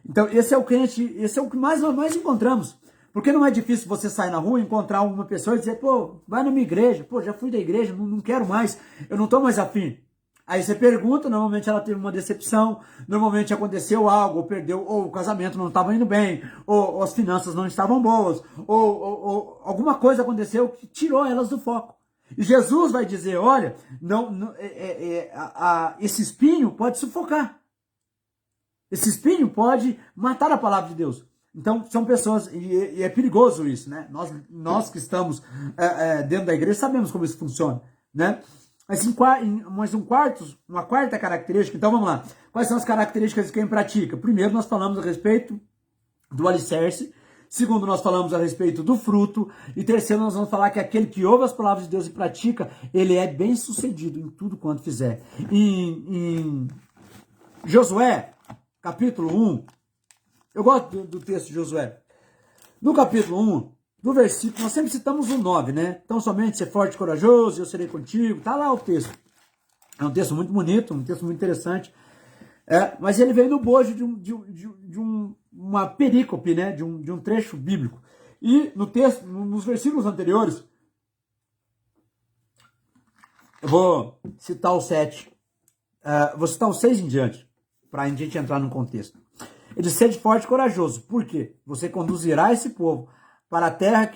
Então, esse é o crente, esse é o que nós mais encontramos. Porque não é difícil você sair na rua e encontrar uma pessoa e dizer, pô, vai na minha igreja, pô, já fui da igreja, não quero mais, eu não estou mais afim. Aí você pergunta, normalmente ela teve uma decepção, normalmente aconteceu algo, ou perdeu, ou o casamento não estava indo bem, ou as finanças não estavam boas, ou alguma coisa aconteceu que tirou elas do foco. E Jesus vai dizer, olha, esse espinho pode sufocar. Esse espinho pode matar a palavra de Deus. Então, são pessoas, e é perigoso isso, né? Nós que estamos dentro da igreja sabemos como isso funciona, né? Mas uma quarta característica, então vamos lá. Quais são as características de quem pratica? Primeiro, nós falamos a respeito do alicerce. Segundo, nós falamos a respeito do fruto. E terceiro, nós vamos falar que aquele que ouve as palavras de Deus e pratica, ele é bem sucedido em tudo quanto fizer. Em Josué, capítulo 1, eu gosto do texto de Josué. No capítulo 1, no versículo, nós sempre citamos o 9, né? Então, somente ser forte e corajoso, eu serei contigo. Tá lá o texto. É um texto muito bonito, um texto muito interessante. Mas ele veio no bojo de uma perícope, né? De um trecho bíblico. E no texto, nos versículos anteriores, eu vou citar o 7. vou citar os 6 em diante, para a gente entrar no contexto. Ele diz, sede forte e corajoso. Por quê? Você conduzirá esse povo para a terra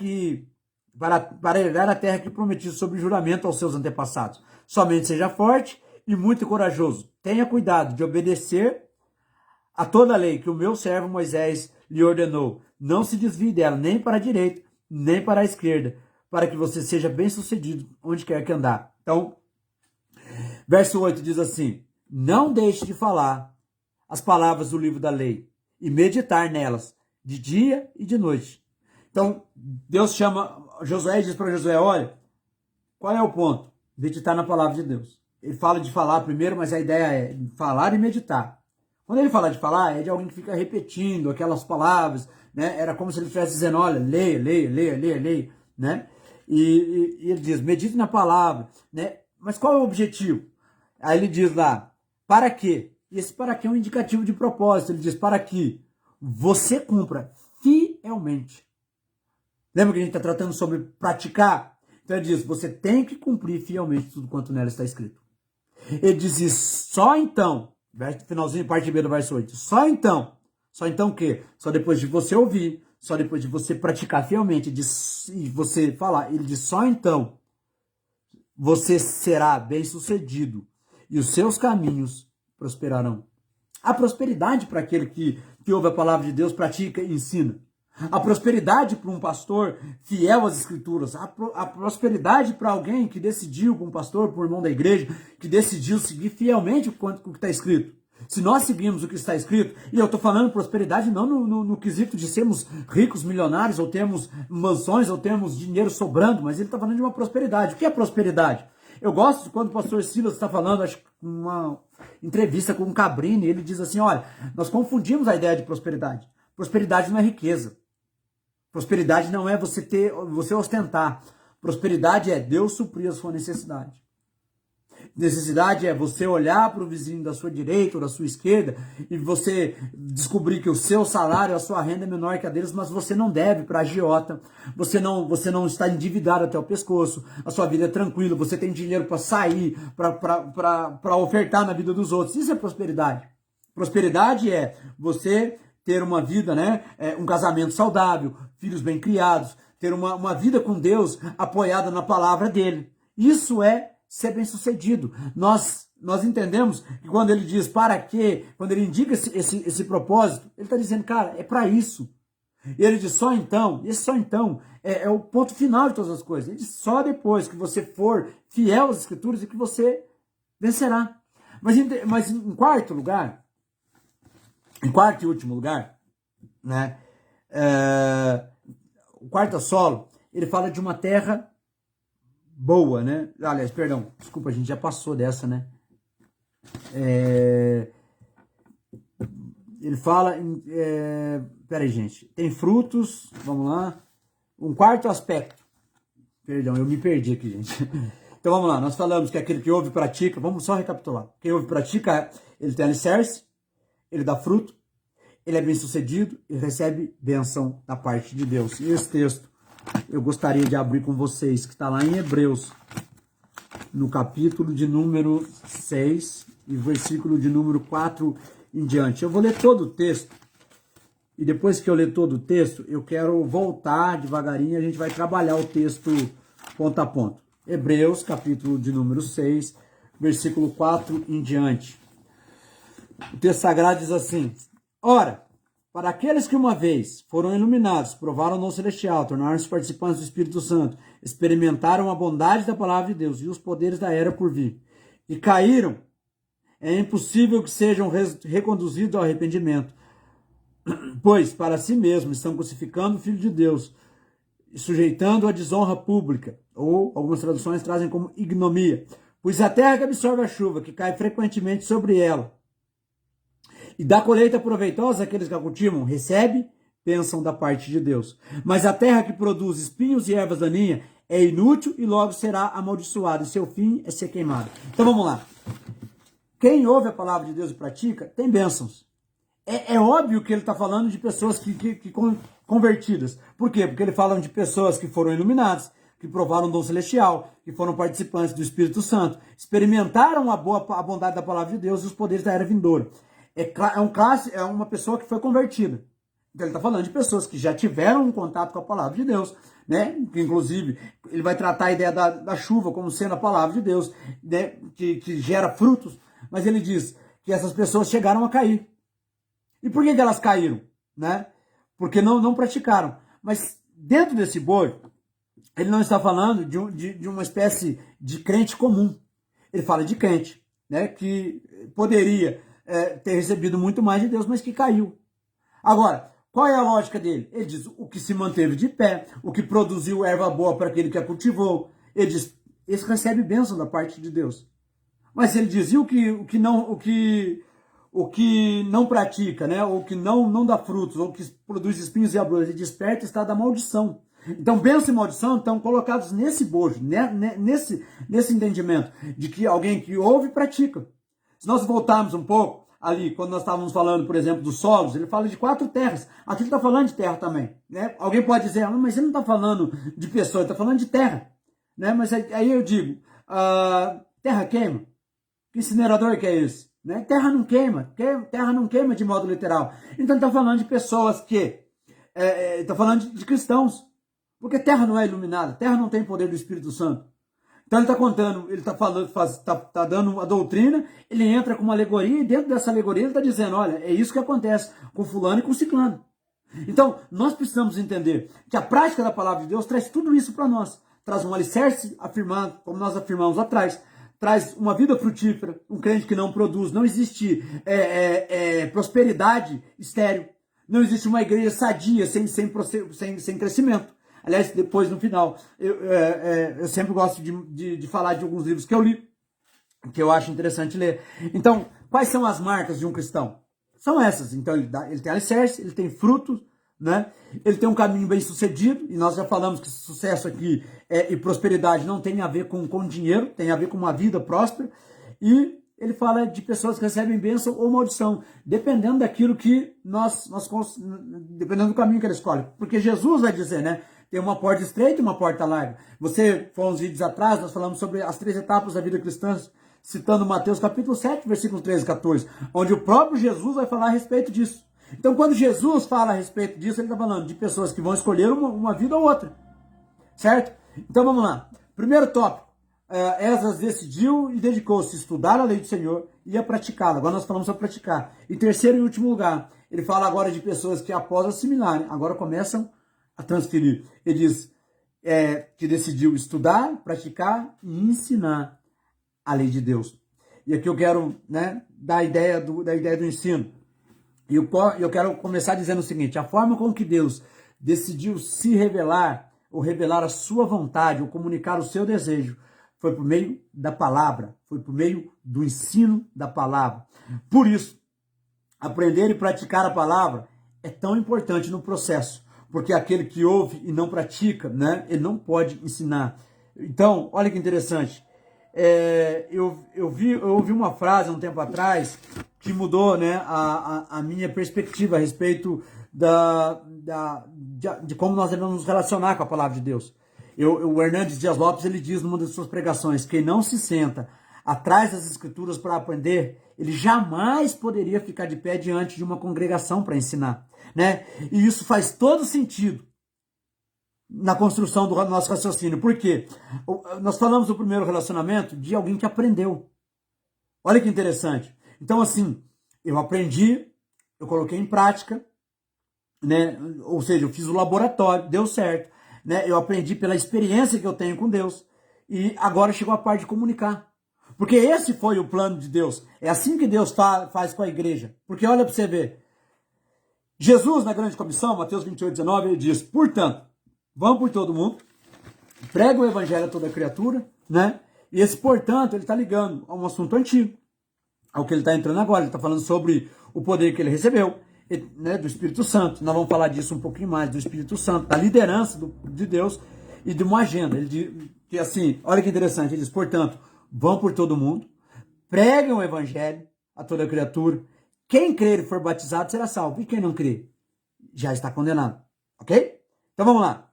para herdar a terra que prometi sob juramento aos seus antepassados. Somente seja forte e muito corajoso. Tenha cuidado de obedecer a toda a lei que o meu servo Moisés lhe ordenou. Não se desvie dela, nem para a direita, nem para a esquerda, para que você seja bem-sucedido onde quer que andar. Então, verso 8 diz assim, não deixe de falar as palavras do livro da lei e meditar nelas de dia e de noite. Então, Deus chama, Josué diz para Josué, olha, qual é o ponto? Meditar na palavra de Deus. Ele fala de falar primeiro, mas a ideia é falar e meditar. Quando ele fala de falar, é de alguém que fica repetindo aquelas palavras, né? Era como se ele estivesse dizendo, olha, leia, leia, leia, leia, leia, né? E ele diz, medite na palavra, né? Mas qual é o objetivo? Aí ele diz lá, para quê? E esse para quê é um indicativo de propósito. Ele diz, para que você cumpra fielmente. Lembra que a gente está tratando sobre praticar? Então ele diz, você tem que cumprir fielmente tudo quanto nela está escrito. Ele diz isso, só então, finalzinho, parte B do verso 8, só então o quê? Só depois de você ouvir, só depois de você praticar fielmente, e você falar, ele diz, só então você será bem-sucedido e os seus caminhos prosperarão. A prosperidade para aquele que ouve a palavra de Deus, pratica e ensina. A prosperidade para um pastor fiel às escrituras. A prosperidade para alguém que decidiu, para um pastor, para um irmão da igreja, que decidiu seguir fielmente o que está escrito. Se nós seguimos o que está escrito, e eu estou falando prosperidade não no quesito de sermos ricos, milionários, ou termos mansões, ou termos dinheiro sobrando, mas ele está falando de uma prosperidade. O que é prosperidade? Eu gosto de quando o pastor Silas está falando, acho que uma entrevista com o Cabrini, ele diz assim, olha, nós confundimos a ideia de prosperidade. Prosperidade não é riqueza. Prosperidade não é você ostentar. Prosperidade é Deus suprir a sua necessidade. Necessidade é você olhar para o vizinho da sua direita ou da sua esquerda e você descobrir que o seu salário, a sua renda é menor que a deles, mas você não deve para a agiota, você não está endividado até o pescoço, a sua vida é tranquila, você tem dinheiro para sair, para ofertar na vida dos outros. Isso é prosperidade. Prosperidade é você ter uma vida, né, um casamento saudável, filhos bem criados, ter uma vida com Deus apoiada na palavra dele. Isso é ser bem-sucedido. Nós entendemos que quando ele diz para quê, quando ele indica esse propósito, ele está dizendo, cara, é para isso. E ele diz só então, esse só então é o ponto final de todas as coisas. Ele diz só depois que você for fiel às escrituras e que você vencerá. Mas em quarto lugar, em quarto e último lugar, né, o quarto solo, ele fala de uma terra boa, né? Aliás, perdão, desculpa, a gente já passou dessa, né? Ele fala, peraí, gente, tem frutos, vamos lá, um quarto aspecto, perdão, eu me perdi aqui, gente. Então vamos lá, nós falamos que aquele que ouve e pratica, vamos só recapitular, quem ouve e pratica, ele tem alicerce, ele dá fruto, ele é bem sucedido e recebe bênção da parte de Deus. E esse texto eu gostaria de abrir com vocês, que está lá em Hebreus, no capítulo de número 6 e versículo de número 4 em diante. Eu vou ler todo o texto, e depois que eu ler todo o texto, eu quero voltar devagarinho, a gente vai trabalhar o texto ponto a ponto. Hebreus, capítulo de número 6, versículo 4 em diante. O texto sagrado diz assim, ora, para aqueles que uma vez foram iluminados, provaram o dom celestial, tornaram-se participantes do Espírito Santo, experimentaram a bondade da palavra de Deus e os poderes da era por vir, e caíram, é impossível que sejam reconduzidos ao arrependimento, pois para si mesmos estão crucificando o Filho de Deus, e sujeitando a desonra pública, ou algumas traduções trazem como ignomia, pois a terra que absorve a chuva, que cai frequentemente sobre ela, e da colheita proveitosa aqueles que a cultivam, recebe bênção da parte de Deus. Mas a terra que produz espinhos e ervas daninhas é inútil e logo será amaldiçoada, e seu fim é ser queimado. Então vamos lá. Quem ouve a palavra de Deus e pratica, tem bênçãos. É óbvio que ele está falando de pessoas que convertidas. Por quê? Porque ele fala de pessoas que foram iluminadas, que provaram o dom celestial, que foram participantes do Espírito Santo, experimentaram a bondade da palavra de Deus e os poderes da era vindoura. É uma pessoa que foi convertida. Então ele está falando de pessoas que já tiveram um contato com a palavra de Deus, né? Que, inclusive, ele vai tratar a ideia da chuva como sendo a palavra de Deus, né? Que gera frutos, mas ele diz que essas pessoas chegaram a cair. E por que elas caíram? Né? Porque não praticaram. Mas dentro desse boi, ele não está falando de uma espécie de crente comum. Ele fala de crente, né? Que poderia ter recebido muito mais de Deus, mas que caiu. Agora, qual é a lógica dele? Ele diz o que se manteve de pé, o que produziu erva boa para aquele que a cultivou. Ele diz, esse recebe bênção da parte de Deus. Mas ele diz, e o que não pratica, né? Ou que não dá frutos, ou que produz espinhos e abrolhos, ele desperta está da maldição. Então, bênção e maldição estão colocados nesse bojo, né? nesse entendimento de que alguém que ouve pratica. Se nós voltarmos um pouco ali, quando nós estávamos falando, por exemplo, dos solos, ele fala de 4 terras. Aqui ele está falando de terra também. Né? Alguém pode dizer, mas ele não está falando de pessoa, ele está falando de terra. Né? Mas aí eu digo, terra queima? Que incinerador que é esse? Né? Terra não queima de modo literal. Então ele está falando de pessoas que, está falando de cristãos. Porque terra não é iluminada, terra não tem poder do Espírito Santo. Então ele está contando, ele está falando, está dando uma doutrina, ele entra com uma alegoria e dentro dessa alegoria ele está dizendo, olha, é isso que acontece com fulano e com ciclano. Então nós precisamos entender que a prática da palavra de Deus traz tudo isso para nós. Traz um alicerce afirmado, como nós afirmamos atrás, traz uma vida frutífera, um crente que não produz, não existe prosperidade estéril, não existe uma igreja sadia sem crescimento. Aliás, depois, no final, eu sempre gosto de falar de alguns livros que eu li, que eu acho interessante ler. Então, quais são as marcas de um cristão? São essas. Então, ele tem alicerce, ele tem frutos, né? Ele tem um caminho bem sucedido, e nós já falamos que sucesso aqui e prosperidade não tem a ver com dinheiro, tem a ver com uma vida próspera, e ele fala de pessoas que recebem bênção ou maldição, dependendo daquilo que dependendo do caminho que ele escolhe. Porque Jesus vai dizer, né? Tem uma porta estreita e uma porta larga. Você, foi uns vídeos atrás, nós falamos sobre as 3 etapas da vida cristã, citando Mateus capítulo 7, versículos 13 e 14, onde o próprio Jesus vai falar a respeito disso. Então, quando Jesus fala a respeito disso, ele está falando de pessoas que vão escolher uma vida ou outra. Certo? Então, vamos lá. Primeiro tópico. Esdras decidiu e dedicou-se a estudar a lei do Senhor e a praticá-la. Agora nós falamos sobre praticar. Em terceiro e último lugar, ele fala agora de pessoas que após assimilarem, agora começam a transferir. Ele diz que decidiu estudar, praticar e ensinar a lei de Deus. E aqui eu quero, né, dar a ideia do ensino. E eu quero começar dizendo o seguinte, a forma com que Deus decidiu se revelar, ou revelar a sua vontade, ou comunicar o seu desejo, foi por meio da palavra, foi por meio do ensino da palavra. Por isso, aprender e praticar a palavra é tão importante no processo, porque aquele que ouve e não pratica, né, ele não pode ensinar. Então, olha que interessante, eu ouvi uma frase há um tempo atrás que mudou, né, a minha perspectiva a respeito de como nós devemos nos relacionar com a palavra de Deus. O Hernandes Dias Lopes, ele diz numa das suas pregações, quem não se senta atrás das escrituras para aprender, ele jamais poderia ficar de pé diante de uma congregação para ensinar, né? E isso faz todo sentido na construção do nosso raciocínio. Por quê? Nós falamos do primeiro relacionamento de alguém que aprendeu. Olha que interessante. Então, assim, eu aprendi, eu coloquei em prática, né? Ou seja, eu fiz o laboratório, deu certo. Né? Eu aprendi pela experiência que eu tenho com Deus. E agora chegou a parte de comunicar. Porque esse foi o plano de Deus. É assim que Deus faz com a igreja. Porque olha para você ver. Jesus, na grande comissão, Mateus 28, 19, ele diz, portanto, vão por todo mundo, prega o evangelho a toda criatura, né? E esse, portanto, ele está ligando a um assunto antigo, ao que ele está entrando agora. Ele está falando sobre o poder que ele recebeu, né, do Espírito Santo. Nós vamos falar disso um pouquinho mais, do Espírito Santo, da liderança de Deus e de uma agenda. Ele diz que assim, olha que interessante, ele diz, portanto, vão por todo mundo, preguem o evangelho a toda criatura, quem crer e for batizado será salvo, e quem não crer já está condenado, ok? Então vamos lá.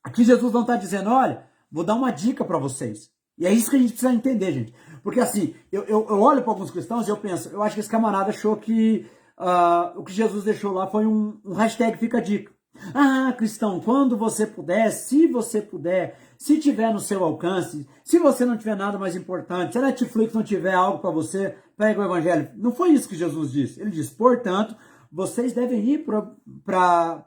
Aqui Jesus não está dizendo, olha, vou dar uma dica para vocês. E é isso que a gente precisa entender, gente. Porque assim, eu olho para alguns cristãos e eu penso, eu acho que esse camarada achou que o que Jesus deixou lá foi um hashtag fica a dica. Ah, cristão, quando você puder, se você puder, se tiver no seu alcance, se você não tiver nada mais importante, se a Netflix não tiver algo para você, pega o evangelho. Não foi isso que Jesus disse. Ele disse, portanto, vocês devem ir para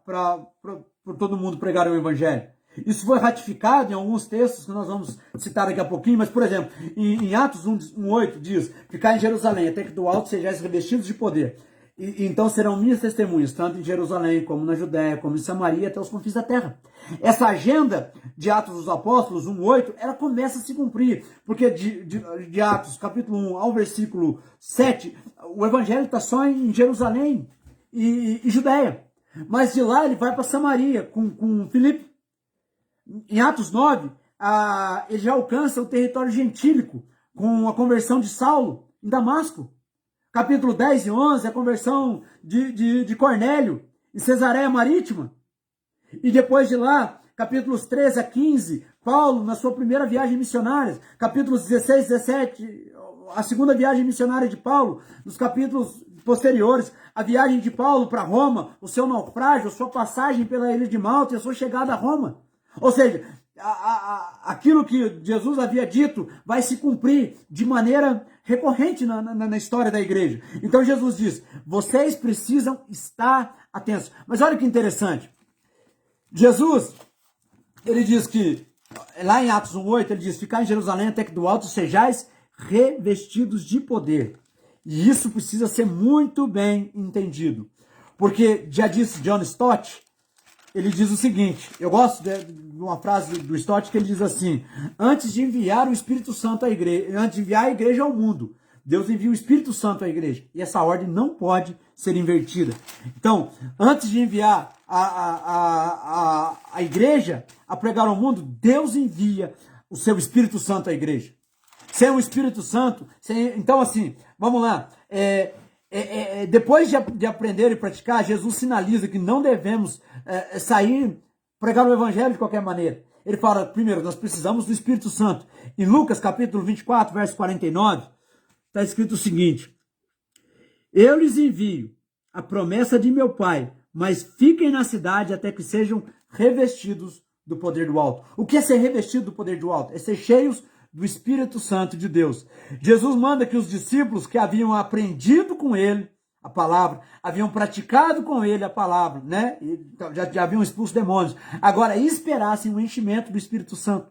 todo mundo pregar o evangelho. Isso foi ratificado em alguns textos que nós vamos citar daqui a pouquinho, mas, por exemplo, em Atos 1:8 diz, ficar em Jerusalém até que do alto sejais revestidos de poder. E então serão minhas testemunhas, tanto em Jerusalém, como na Judéia, como em Samaria, até os confins da terra. Essa agenda de Atos dos Apóstolos, 1:8, ela começa a se cumprir, porque de Atos, capítulo 1 ao versículo 7, o evangelho está só em Jerusalém e Judéia. Mas de lá ele vai para Samaria, com Filipe. Em Atos 9, ele já alcança o território gentílico, com a conversão de Saulo, em Damasco. Capítulo 10 e 11, a conversão de Cornélio, em Cesareia Marítima. E depois de lá, capítulos 13 a 15, Paulo, na sua primeira viagem missionária. Capítulos 16 e 17, a segunda viagem missionária de Paulo. Nos capítulos posteriores, a viagem de Paulo para Roma, o seu naufrágio, a sua passagem pela ilha de Malta e a sua chegada a Roma. Ou seja, aquilo que Jesus havia dito vai se cumprir de maneira recorrente na história da igreja. Então Jesus diz, vocês precisam estar atentos. Mas olha que interessante. Jesus, ele diz que, lá em Atos 1:8, ele diz, ficar em Jerusalém até que do alto sejais revestidos de poder. E isso precisa ser muito bem entendido. Porque, já disse John Stott, ele diz o seguinte, eu gosto de uma frase do Stott que ele diz assim, antes de enviar o Espírito Santo à igreja, antes de enviar a igreja ao mundo, Deus envia o Espírito Santo à igreja. E essa ordem não pode ser invertida. Então, antes de enviar a igreja a pregar ao mundo, Deus envia o seu Espírito Santo à igreja. Sem o Espírito Santo, então assim, vamos lá, depois de aprender e praticar, Jesus sinaliza que não devemos sair pregar o evangelho de qualquer maneira. Ele fala, primeiro, nós precisamos do Espírito Santo. Em Lucas capítulo 24, verso 49, está escrito o seguinte, eu lhes envio a promessa de meu Pai, mas fiquem na cidade até que sejam revestidos do poder do alto. O que é ser revestido do poder do alto? É ser cheios do Espírito Santo de Deus. Jesus manda que os discípulos que haviam aprendido com ele a palavra, haviam praticado com ele a palavra, né? Já haviam expulso demônios. Agora esperassem o enchimento do Espírito Santo.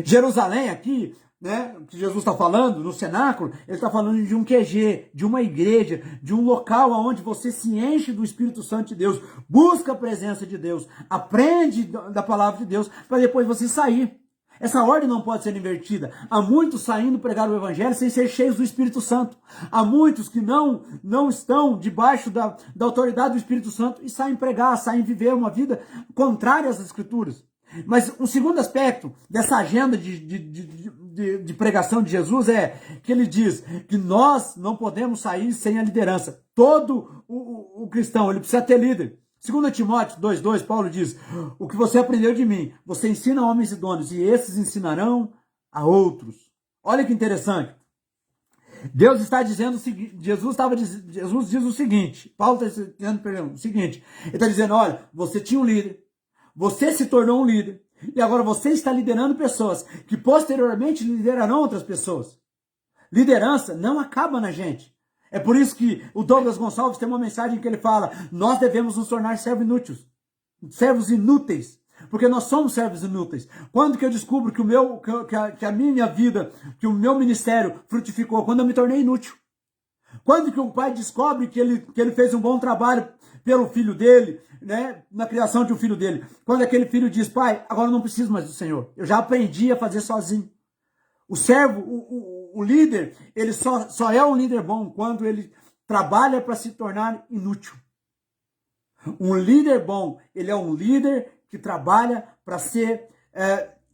Jerusalém aqui, né, que Jesus está falando, no cenáculo, ele está falando de um QG, de uma igreja, de um local onde você se enche do Espírito Santo de Deus, busca a presença de Deus, aprende da palavra de Deus, para depois você sair. Essa ordem não pode ser invertida. Há muitos saindo pregar o evangelho sem ser cheios do Espírito Santo. Há muitos que não estão debaixo da autoridade do Espírito Santo e saem pregar, saem viver uma vida contrária às Escrituras. Mas o segundo aspecto dessa agenda de pregação de Jesus é que ele diz que nós não podemos sair sem a liderança. Todo o cristão, ele precisa ter líder. 2 Timóteo 2:2, Paulo diz, o que você aprendeu de mim, você ensina a homens idôneos e esses ensinarão a outros. Olha que interessante. Deus está dizendo o seguinte, Jesus diz o seguinte, Paulo está dizendo o seguinte, ele está dizendo, olha, você tinha um líder, você se tornou um líder, e agora você está liderando pessoas que posteriormente liderarão outras pessoas. Liderança não acaba na gente. É por isso que o Douglas Gonçalves tem uma mensagem que ele fala, nós devemos nos tornar servos inúteis, porque nós somos servos inúteis. Quando que eu descubro que a minha vida, que o meu ministério frutificou? Quando eu me tornei inútil. Quando que o pai descobre que ele fez um bom trabalho pelo filho dele, né, na criação de um filho dele? Quando aquele filho diz, pai, agora eu não preciso mais do Senhor, eu já aprendi a fazer sozinho. O servo, o líder, ele só é um líder bom quando ele trabalha para se tornar inútil. Um líder bom, ele é um líder que trabalha para ser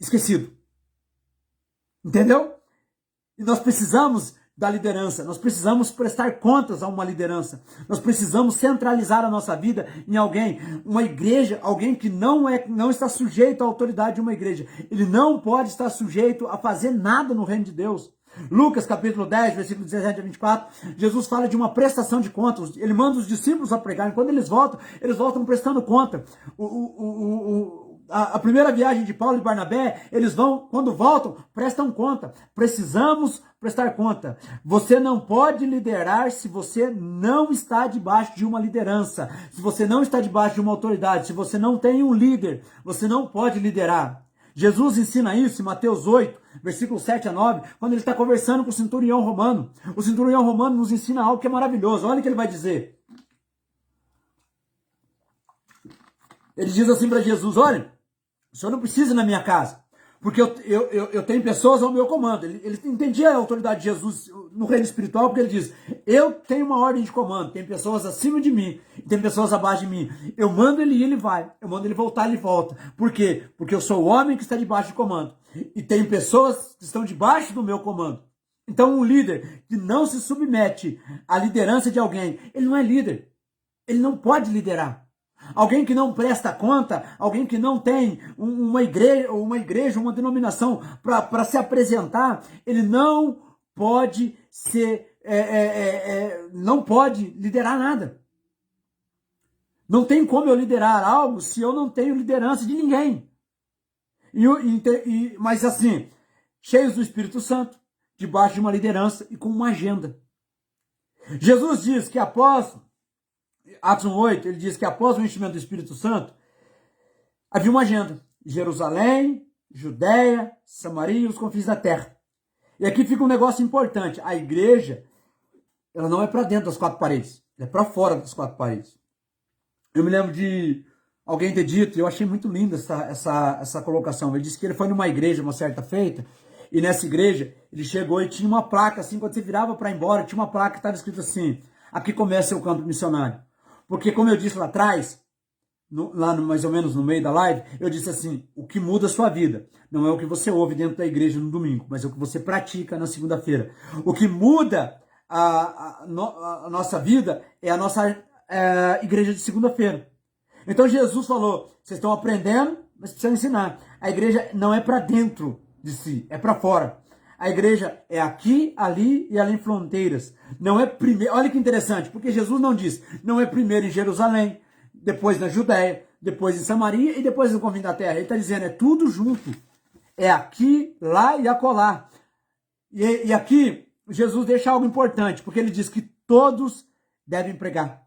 esquecido. Entendeu? E nós precisamos da liderança. Nós precisamos prestar contas a uma liderança. Nós precisamos centralizar a nossa vida em alguém. Uma igreja, alguém que não está sujeito à autoridade de uma igreja. Ele não pode estar sujeito a fazer nada no reino de Deus. Lucas capítulo 10, versículo 17 a 24, Jesus fala de uma prestação de contas. Ele manda os discípulos a pregar. E quando eles voltam prestando conta. A primeira viagem de Paulo e Barnabé, eles vão, quando voltam, prestam conta. Precisamos prestar conta. Você não pode liderar se você não está debaixo de uma liderança. Se você não está debaixo de uma autoridade. Se você não tem um líder, você não pode liderar. Jesus ensina isso em Mateus 8, versículo 7 a 9, quando ele está conversando com o centurião romano. O centurião romano nos ensina algo que é maravilhoso. Olha o que ele vai dizer. Ele diz assim para Jesus: olha, o senhor não precisa ir na minha casa, porque eu tenho pessoas ao meu comando. Ele entendia a autoridade de Jesus no reino espiritual, porque ele diz: eu tenho uma ordem de comando, tem pessoas acima de mim, tem pessoas abaixo de mim. Eu mando ele ir, ele vai. Eu mando ele voltar, ele volta. Por quê? Porque eu sou o homem que está debaixo de comando. E tem pessoas que estão debaixo do meu comando. Então um líder que não se submete à liderança de alguém, ele não é líder. Ele não pode liderar. Alguém que não presta conta, alguém que não tem uma igreja, uma denominação para se apresentar, ele não pode não pode liderar nada. Não tem como eu liderar algo se eu não tenho liderança de ninguém. Mas assim, cheios do Espírito Santo, debaixo de uma liderança e com uma agenda. Jesus diz que após Atos 1:8, ele diz que após o enchimento do Espírito Santo, havia uma agenda. Jerusalém, Judéia, Samaria e os confins da terra. E aqui fica um negócio importante. A igreja, ela não é para dentro das quatro paredes. Ela é para fora das quatro paredes. Eu me lembro de alguém ter dito, e eu achei muito linda essa colocação. Ele disse que ele foi numa igreja uma certa feita, e nessa igreja ele chegou e tinha uma placa, assim, quando você virava para ir embora, tinha uma placa que estava escrito assim: aqui começa o campo missionário. Porque, como eu disse lá atrás, mais ou menos no meio da live, eu disse assim: o que muda a sua vida não é o que você ouve dentro da igreja no domingo, mas é o que você pratica na segunda-feira. O que muda a nossa vida é a nossa igreja de segunda-feira. Então Jesus falou: vocês estão aprendendo, mas precisam ensinar. A igreja não é para dentro de si, é para fora. A igreja é aqui, ali e além fronteiras. Não é primeiro. Olha que interessante, porque Jesus não diz: não é primeiro em Jerusalém, depois na Judéia, depois em Samaria e depois no confim da terra. Ele está dizendo: é tudo junto. É aqui, lá e acolá. E aqui Jesus deixa algo importante, porque ele diz que todos devem pregar.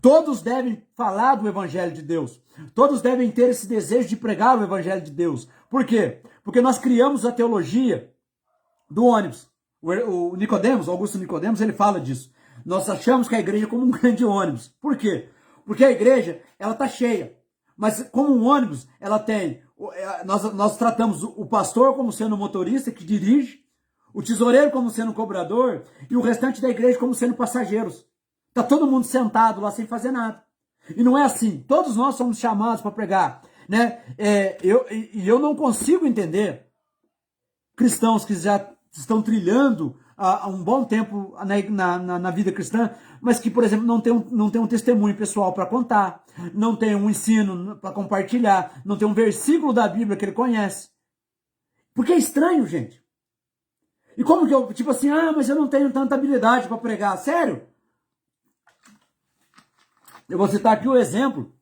Todos devem falar do Evangelho de Deus. Todos devem ter esse desejo de pregar o Evangelho de Deus. Por quê? Porque nós criamos a teologia do ônibus. O Nicodemos, Augusto Nicodemos, ele fala disso. Nós achamos que a igreja é como um grande ônibus. Por quê? Porque a igreja, ela está cheia. Mas como um ônibus, ela tem... Nós tratamos o pastor como sendo o motorista que dirige, o tesoureiro como sendo o cobrador e o restante da igreja como sendo passageiros. Está todo mundo sentado lá sem fazer nada. E não é assim. Todos nós somos chamados para pregar. Né? Eu não consigo entender cristãos que já estão trilhando há um bom tempo na vida cristã, mas que, por exemplo, não tem um testemunho pessoal para contar, não tem um ensino para compartilhar, não tem um versículo da Bíblia que ele conhece. Porque é estranho, gente. E como que eu, tipo assim, mas eu não tenho tanta habilidade para pregar. Sério? Eu vou citar aqui o exemplo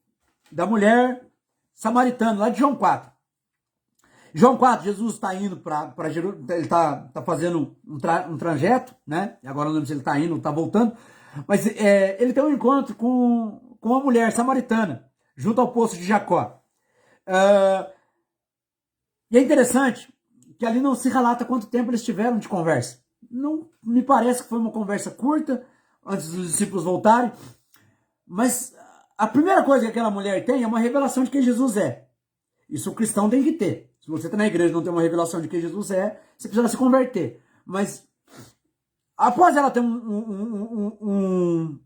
da mulher samaritana, lá de João 4. João 4, Jesus está indo para Jerusalém, ele está fazendo um trajeto, né? Agora não lembro se ele está indo ou está voltando, mas ele tem um encontro com uma mulher samaritana, junto ao poço de Jacó. E é interessante que ali não se relata quanto tempo eles tiveram de conversa. Não me parece que foi uma conversa curta, antes dos discípulos voltarem, mas a primeira coisa que aquela mulher tem é uma revelação de quem Jesus é. Isso o cristão tem que ter. Se você está na igreja e não tem uma revelação de quem Jesus é, você precisa se converter. Mas após ela ter um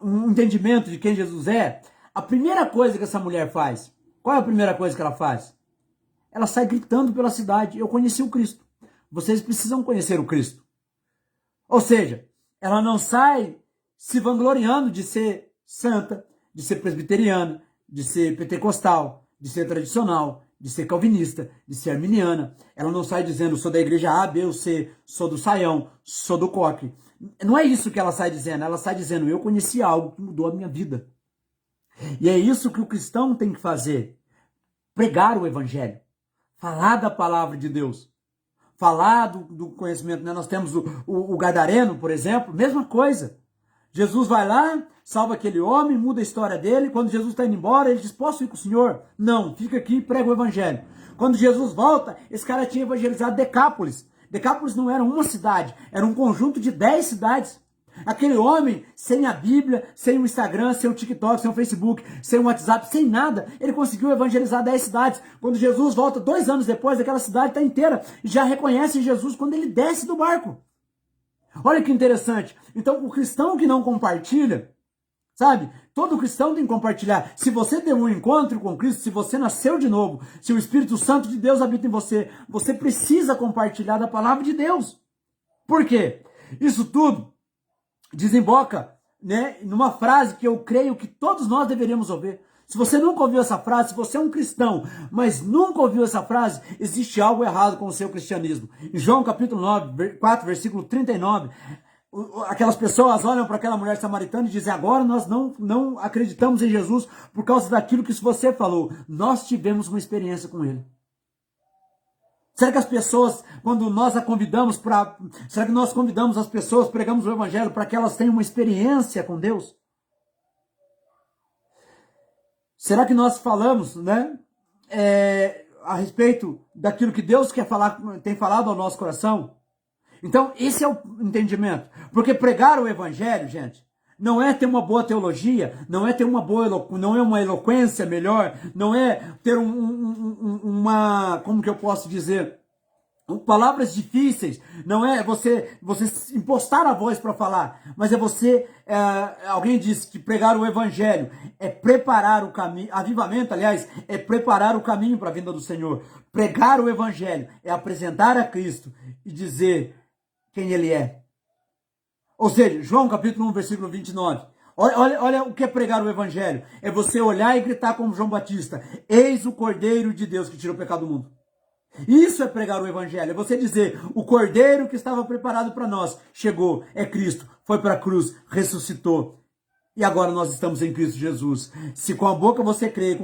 entendimento de quem Jesus é, a primeira coisa que essa mulher faz, qual é a primeira coisa que ela faz? Ela sai gritando pela cidade: eu conheci o Cristo. Vocês precisam conhecer o Cristo. Ou seja, ela não sai se vangloriando de ser santa, de ser presbiteriana, de ser pentecostal, de ser tradicional, de ser calvinista, de ser arminiana. Ela não sai dizendo, sou da igreja A, B ou C, sou do Saião, sou do Coque. Não é isso que ela sai dizendo. Ela sai dizendo, eu conheci algo que mudou a minha vida. E é isso que o cristão tem que fazer. Pregar o evangelho. Falar da palavra de Deus. Falar do conhecimento. Né? Nós temos o Gadareno, por exemplo, mesma coisa. Jesus vai lá, salva aquele homem, muda a história dele. Quando Jesus está indo embora, ele diz, posso ir com o senhor? Não, fica aqui e prega o evangelho. Quando Jesus volta, esse cara tinha evangelizado Decápolis. Decápolis não era uma cidade, era um conjunto de 10 cidades. Aquele homem, sem a Bíblia, sem o Instagram, sem o TikTok, sem o Facebook, sem o WhatsApp, sem nada, ele conseguiu evangelizar 10 cidades. Quando Jesus volta 2 anos depois, aquela cidade está inteira e já reconhece Jesus quando ele desce do barco. Olha que interessante. Então, o cristão que não compartilha, sabe? Todo cristão tem que compartilhar. Se você tem um encontro com Cristo, se você nasceu de novo, se o Espírito Santo de Deus habita em você, você precisa compartilhar da palavra de Deus. Por quê? Isso tudo desemboca, né, numa frase que eu creio que todos nós deveríamos ouvir. Se você nunca ouviu essa frase, se você é um cristão, mas nunca ouviu essa frase, existe algo errado com o seu cristianismo. Em João capítulo 4, versículo 39, aquelas pessoas olham para aquela mulher samaritana e dizem, agora nós não acreditamos em Jesus por causa daquilo que você falou. Nós tivemos uma experiência com ele. Será que as pessoas, quando nós a convidamos para... Será que nós convidamos as pessoas, pregamos o evangelho para que elas tenham uma experiência com Deus? Será que nós falamos, né, a respeito daquilo que Deus quer falar, tem falado ao nosso coração? Então, esse é o entendimento. Porque pregar o evangelho, gente, não é ter uma boa teologia, não é ter não é uma eloquência melhor, não é ter uma, como que eu posso dizer, palavras difíceis, não é você impostar a voz para falar, mas é você, alguém disse que pregar o evangelho é preparar o caminho, avivamento, aliás, é preparar o caminho para a vinda do Senhor. Pregar o evangelho é apresentar a Cristo e dizer quem ele é. Ou seja, João capítulo 1, versículo 29. Olha o que é pregar o evangelho. É você olhar e gritar como João Batista. Eis o Cordeiro de Deus que tira o pecado do mundo. Isso é pregar o evangelho. É você dizer, o Cordeiro que estava preparado para nós chegou, é Cristo, foi para a cruz, ressuscitou. E agora nós estamos em Cristo Jesus. Se com a boca você crê,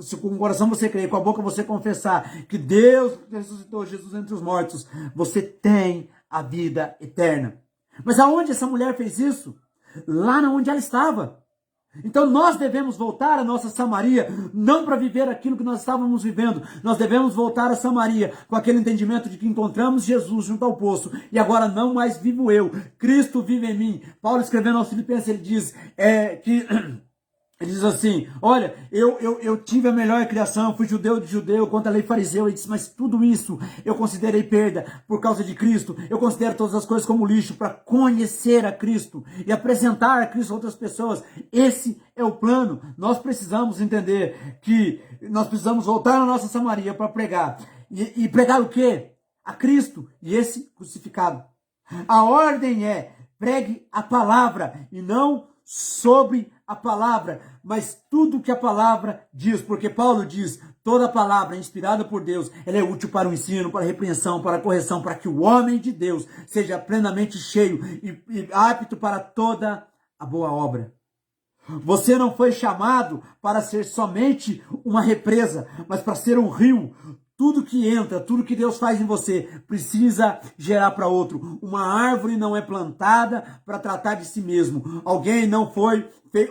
se com o coração você crê, com a boca você confessar que Deus ressuscitou Jesus entre os mortos, você tem a vida eterna. Mas aonde essa mulher fez isso? Lá onde ela estava. Então nós devemos voltar à nossa Samaria, não para viver aquilo que nós estávamos vivendo. Nós devemos voltar a Samaria com aquele entendimento de que encontramos Jesus junto ao poço. E agora não mais vivo eu, Cristo vive em mim. Paulo escrevendo aos Filipenses, ele diz que... Ele diz assim, olha, eu tive a melhor criação, fui judeu de judeu, contra a lei fariseu, ele disse, mas tudo isso eu considerei perda por causa de Cristo, eu considero todas as coisas como lixo para conhecer a Cristo e apresentar a Cristo a outras pessoas. Esse é o plano. Nós precisamos entender que nós precisamos voltar à nossa Samaria para pregar. E pregar o quê? A Cristo e esse crucificado. A ordem é, pregue a palavra e não sobre a palavra, mas tudo que a palavra diz, porque Paulo diz, toda palavra inspirada por Deus, ela é útil para o ensino, para a repreensão, para a correção, para que o homem de Deus seja plenamente cheio e apto para toda a boa obra. Você não foi chamado para ser somente uma represa, mas para ser um rio. Tudo que entra, tudo que Deus faz em você, precisa gerar para outro. Uma árvore não é plantada para tratar de si mesmo.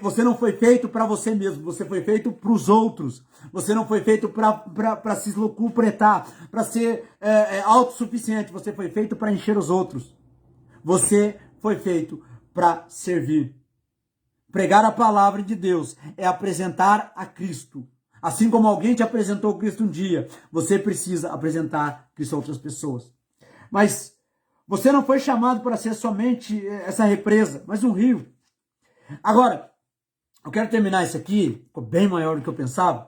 Você não foi feito para você mesmo, você foi feito para os outros. Você não foi feito para se locupletar, para ser autossuficiente. Você foi feito para encher os outros. Você foi feito para servir. Pregar a palavra de Deus é apresentar a Cristo. Assim como alguém te apresentou Cristo um dia, você precisa apresentar Cristo a outras pessoas. Mas você não foi chamado para ser somente essa represa, mas um rio. Agora, eu quero terminar isso aqui, ficou bem maior do que eu pensava,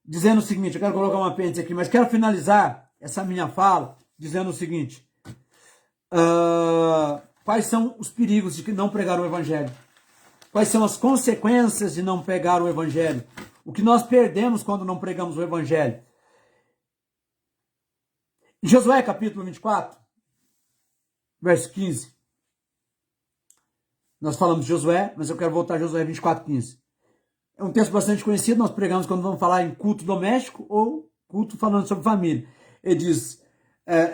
dizendo o seguinte, eu quero colocar um apêndice aqui, mas quero finalizar essa minha fala dizendo o seguinte. quais são os perigos de não pregar o evangelho? Quais são as consequências de não pregar o evangelho? O que nós perdemos quando não pregamos o evangelho? Em Josué capítulo 24, verso 15, nós falamos de Josué, mas eu quero voltar a Josué 24, 15. É um texto bastante conhecido, nós pregamos quando vamos falar em culto doméstico ou culto falando sobre família. Ele diz,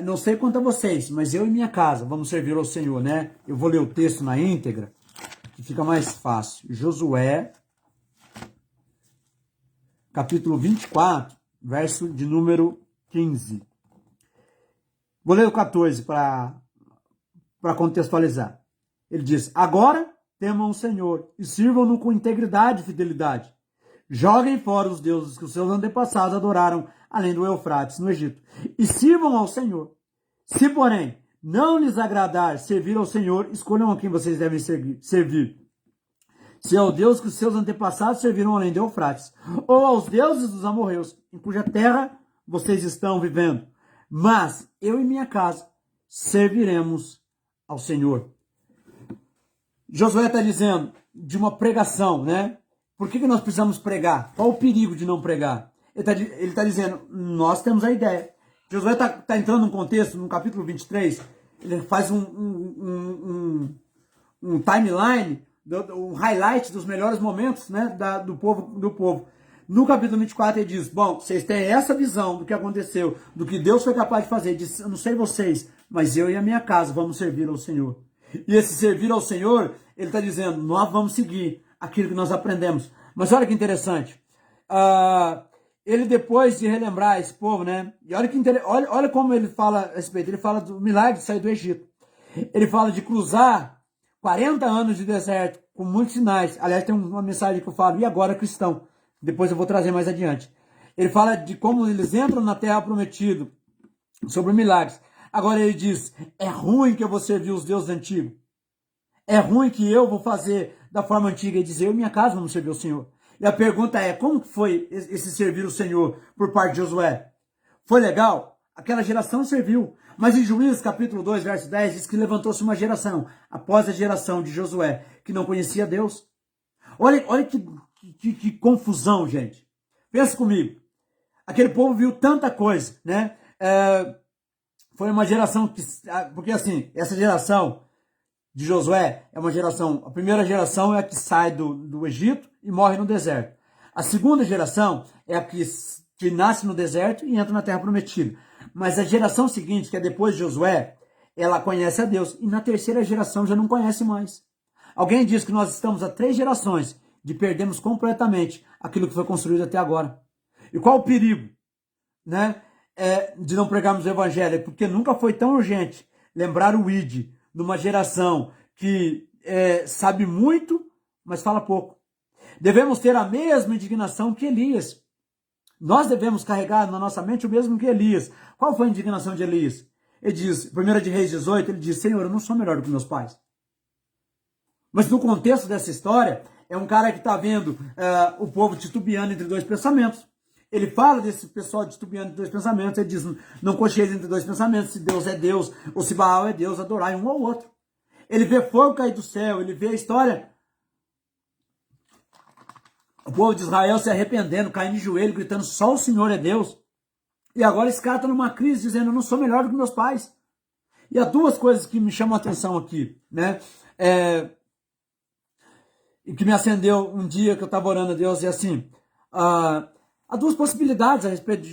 não sei quanto a vocês, mas eu e minha casa vamos servir ao Senhor, né? Eu vou ler o texto na íntegra, que fica mais fácil. Josué, capítulo 24, verso de número 15. Vou ler o 14 para contextualizar. Ele diz, agora temam o Senhor e sirvam-no com integridade e fidelidade. Joguem fora os deuses que os seus antepassados adoraram além do Eufrates, no Egito, e sirvam ao Senhor. Se, porém, não lhes agradar servir ao Senhor, escolham a quem vocês devem servir. Se é o Deus que os seus antepassados serviram além do Eufrates, ou aos deuses dos amorreus, em cuja terra vocês estão vivendo. Mas eu e minha casa serviremos ao Senhor. Josué está dizendo de uma pregação, né? Por que nós precisamos pregar? Qual o perigo de não pregar? Ele está dizendo, nós temos a ideia. Josué está entrando num contexto, no capítulo 23, ele faz um timeline, um highlight dos melhores momentos, né, do povo. No capítulo 24 ele diz, bom, vocês têm essa visão do que aconteceu, do que Deus foi capaz de fazer. Ele diz, eu não sei vocês, mas eu e a minha casa vamos servir ao Senhor. E esse servir ao Senhor, ele está dizendo, nós vamos seguir aquilo que nós aprendemos. Mas olha que interessante, ele depois de relembrar esse povo, né, e olha como ele fala a respeito, ele fala do milagre de sair do Egito. Ele fala de cruzar 40 anos de deserto, com muitos sinais. Aliás, tem uma mensagem que eu falo, e agora cristão? Depois eu vou trazer mais adiante. Ele fala de como eles entram na terra prometida, sobre milagres. Agora ele diz, é ruim que eu vou servir os deuses antigos. É ruim que eu vou fazer da forma antiga. Ele diz, eu e minha casa vamos servir o Senhor. E a pergunta é, como foi esse servir o Senhor por parte de Josué? Foi legal? Aquela geração serviu. Mas em Juízes capítulo 2, verso 10, diz que levantou-se uma geração, após a geração de Josué, que não conhecia Deus. Olha que confusão, gente. Pensa comigo. Aquele povo viu tanta coisa, né? Foi uma geração que... Porque assim, essa geração de Josué é uma geração... A primeira geração é a que sai do Egito e morre no deserto. A segunda geração é a que nasce no deserto e entra na terra prometida. Mas a geração seguinte, que é depois de Josué, ela conhece a Deus. E na terceira geração já não conhece mais. Alguém diz que nós estamos há 3 gerações de perdermos completamente aquilo que foi construído até agora. E qual o perigo, né, de não pregarmos o evangelho? Porque nunca foi tão urgente lembrar o ID numa geração que sabe muito, mas fala pouco. Devemos ter a mesma indignação que Elias. Nós devemos carregar na nossa mente o mesmo que Elias. Qual foi a indignação de Elias? Ele diz, 1 de Reis 18, ele diz, Senhor, eu não sou melhor do que meus pais. Mas no contexto dessa história, é um cara que está vendo o povo titubeando entre 2 pensamentos. Ele fala desse pessoal titubeando entre 2 pensamentos, ele diz, não cocheis entre 2 pensamentos, se Deus é Deus ou se Baal é Deus, adorai um ao outro. Ele vê fogo cair do céu, ele vê a história... O povo de Israel se arrependendo, caindo de joelho, gritando, só o Senhor é Deus. E agora esse cara está numa crise, dizendo, eu não sou melhor do que meus pais. E há 2 coisas que me chamam a atenção aqui, né? E que me acendeu um dia que eu estava orando a Deus, e assim, há 2 possibilidades a respeito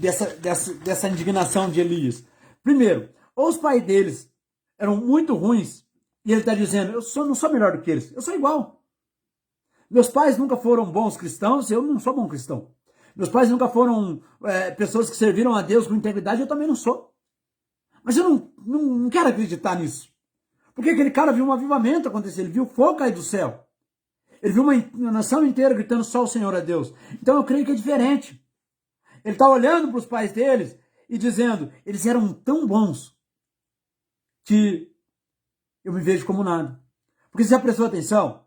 dessa indignação de Elias. Primeiro, ou os pais deles eram muito ruins, e ele está dizendo, não sou melhor do que eles, eu sou igual. Meus pais nunca foram bons cristãos, eu não sou bom cristão. Meus pais nunca foram pessoas que serviram a Deus com integridade, eu também não sou. Mas eu não quero acreditar nisso. Porque aquele cara viu um avivamento acontecer, ele viu fogo cair do céu. Ele viu uma nação inteira gritando só o Senhor é Deus. Então eu creio que é diferente. Ele está olhando para os pais deles e dizendo, eles eram tão bons que eu me vejo como nada. Porque você já prestou atenção?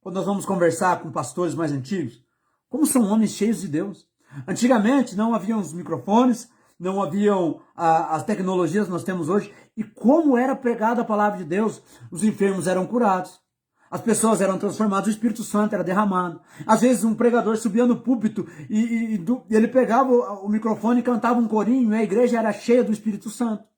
Quando nós vamos conversar com pastores mais antigos, como são homens cheios de Deus. Antigamente não haviam os microfones, não haviam as tecnologias que nós temos hoje. E como era pregada a palavra de Deus, os enfermos eram curados, as pessoas eram transformadas, o Espírito Santo era derramado. Às vezes um pregador subia no púlpito e ele pegava o microfone e cantava um corinho, e a igreja era cheia do Espírito Santo.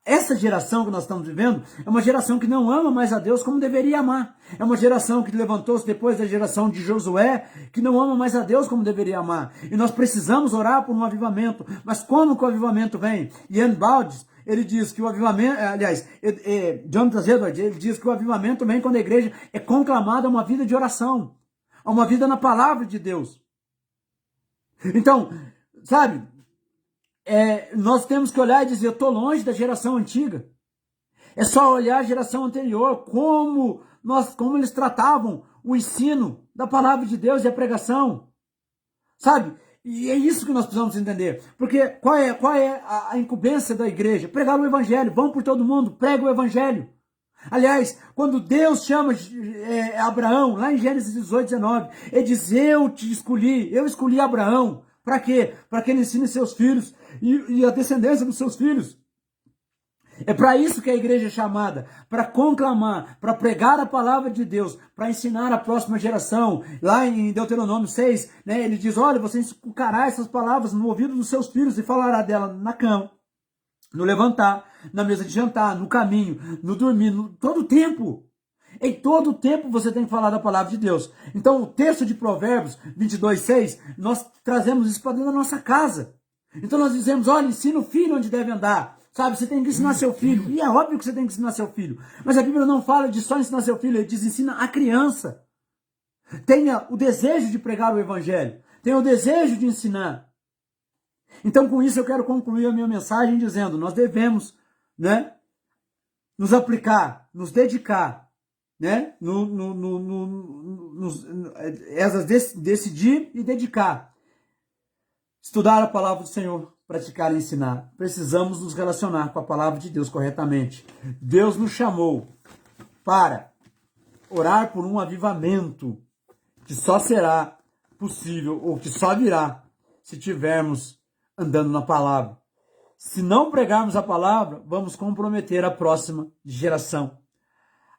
Essa geração que nós estamos vivendo é uma geração que não ama mais a Deus como deveria amar. É uma geração que levantou-se depois da geração de Josué, que não ama mais a Deus como deveria amar. E nós precisamos orar por um avivamento. Mas como que o avivamento vem? Ian Baldes, ele diz que o avivamento, aliás, Jonathan Edwards, ele diz que o avivamento vem quando a igreja é conclamada a uma vida de oração, a uma vida na palavra de Deus. Então, sabe, nós temos que olhar e dizer, eu estou longe da geração antiga. É só olhar a geração anterior, como eles tratavam o ensino da palavra de Deus e a pregação. Sabe? E é isso que nós precisamos entender. Porque qual é a incumbência da igreja? Pregar o evangelho. Vão por todo mundo, prega o evangelho. Aliás, quando Deus chama Abraão, lá em Gênesis 18, 19, ele diz, eu escolhi Abraão. Para quê? Para que ele ensine seus filhos e a descendência dos seus filhos. É para isso que a igreja é chamada, para conclamar, para pregar a palavra de Deus, para ensinar a próxima geração. Lá em Deuteronômio 6, né, ele diz, olha, você escutará essas palavras no ouvido dos seus filhos e falará dela na cama, no levantar, na mesa de jantar, no caminho, no dormir, todo o tempo. Em todo o tempo você tem que falar da palavra de Deus. Então o texto de Provérbios 22, 6, nós trazemos isso para dentro da nossa casa. Então nós dizemos, olha, ensina o filho onde deve andar. Sabe, você tem que ensinar seu filho. E é óbvio que você tem que ensinar seu filho. Mas a Bíblia não fala de só ensinar seu filho, ele diz, ensina a criança. Tenha o desejo de pregar o evangelho. Tenha o desejo de ensinar. Então com isso eu quero concluir a minha mensagem dizendo, nós devemos, né, nos aplicar, nos dedicar, né, decidir e dedicar. Estudar a palavra do Senhor, praticar e ensinar. Precisamos nos relacionar com a palavra de Deus corretamente. Deus nos chamou para orar por um avivamento que só será possível ou que só virá se estivermos andando na palavra. Se não pregarmos a palavra, vamos comprometer a próxima geração.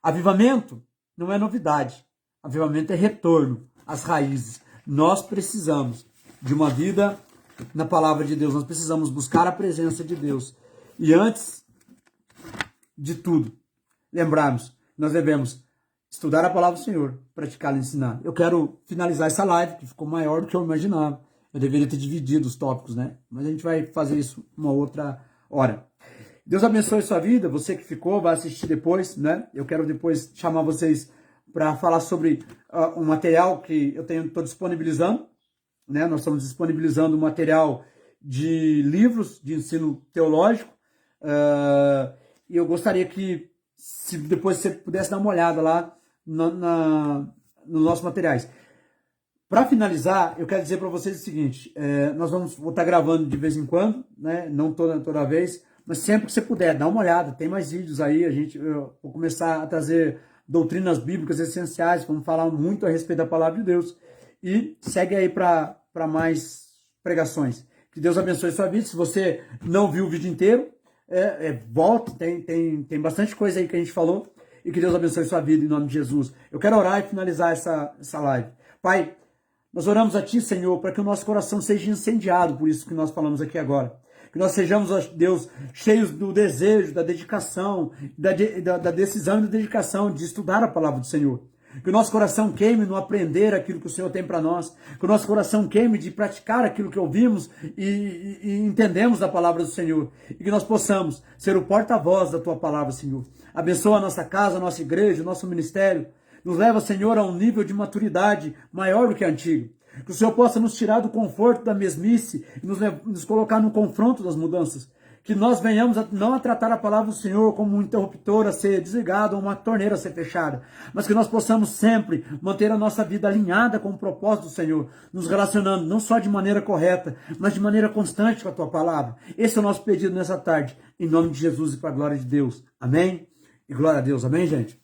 Avivamento não é novidade. Avivamento é retorno às raízes. Nós precisamos de uma vida na palavra de Deus. Nós precisamos buscar a presença de Deus. E antes de tudo, lembrarmos, nós devemos estudar a palavra do Senhor, praticá-la e ensinar. Eu quero finalizar essa live, que ficou maior do que eu imaginava. Eu deveria ter dividido os tópicos, né? Mas a gente vai fazer isso uma outra hora. Deus abençoe a sua vida, você que ficou, vai assistir depois, né? Eu quero depois chamar vocês para falar sobre um material que eu estou disponibilizando, né? Nós estamos disponibilizando um material de livros de ensino teológico, e eu gostaria que, se depois você pudesse dar uma olhada lá nos nossos materiais. Para finalizar, eu quero dizer para vocês o seguinte, vou estar gravando de vez em quando, né? Não toda vez, mas sempre que você puder, dá uma olhada, tem mais vídeos aí, eu vou começar a trazer doutrinas bíblicas essenciais, vamos falar muito a respeito da palavra de Deus, e segue aí para mais pregações. Que Deus abençoe a sua vida. Se você não viu o vídeo inteiro, volte, tem bastante coisa aí que a gente falou, e que Deus abençoe a sua vida em nome de Jesus. Eu quero orar e finalizar essa live. Pai, nós oramos a Ti, Senhor, para que o nosso coração seja incendiado por isso que nós falamos aqui agora. Que nós sejamos, ó Deus, cheios do desejo, da dedicação, da decisão e da dedicação de estudar a palavra do Senhor. Que o nosso coração queime no aprender aquilo que o Senhor tem para nós. Que o nosso coração queime de praticar aquilo que ouvimos e entendemos da palavra do Senhor. E que nós possamos ser o porta-voz da Tua palavra, Senhor. Abençoa a nossa casa, a nossa igreja, o nosso ministério. Nos leva, Senhor, a um nível de maturidade maior do que antigo. Que o Senhor possa nos tirar do conforto da mesmice e nos colocar no confronto das mudanças. Que nós venhamos não a tratar a palavra do Senhor como um interruptor a ser desligado ou uma torneira a ser fechada, mas que nós possamos sempre manter a nossa vida alinhada com o propósito do Senhor, nos relacionando não só de maneira correta, mas de maneira constante com a Tua palavra. Esse é o nosso pedido nessa tarde, em nome de Jesus e para a glória de Deus. Amém? E glória a Deus. Amém, gente?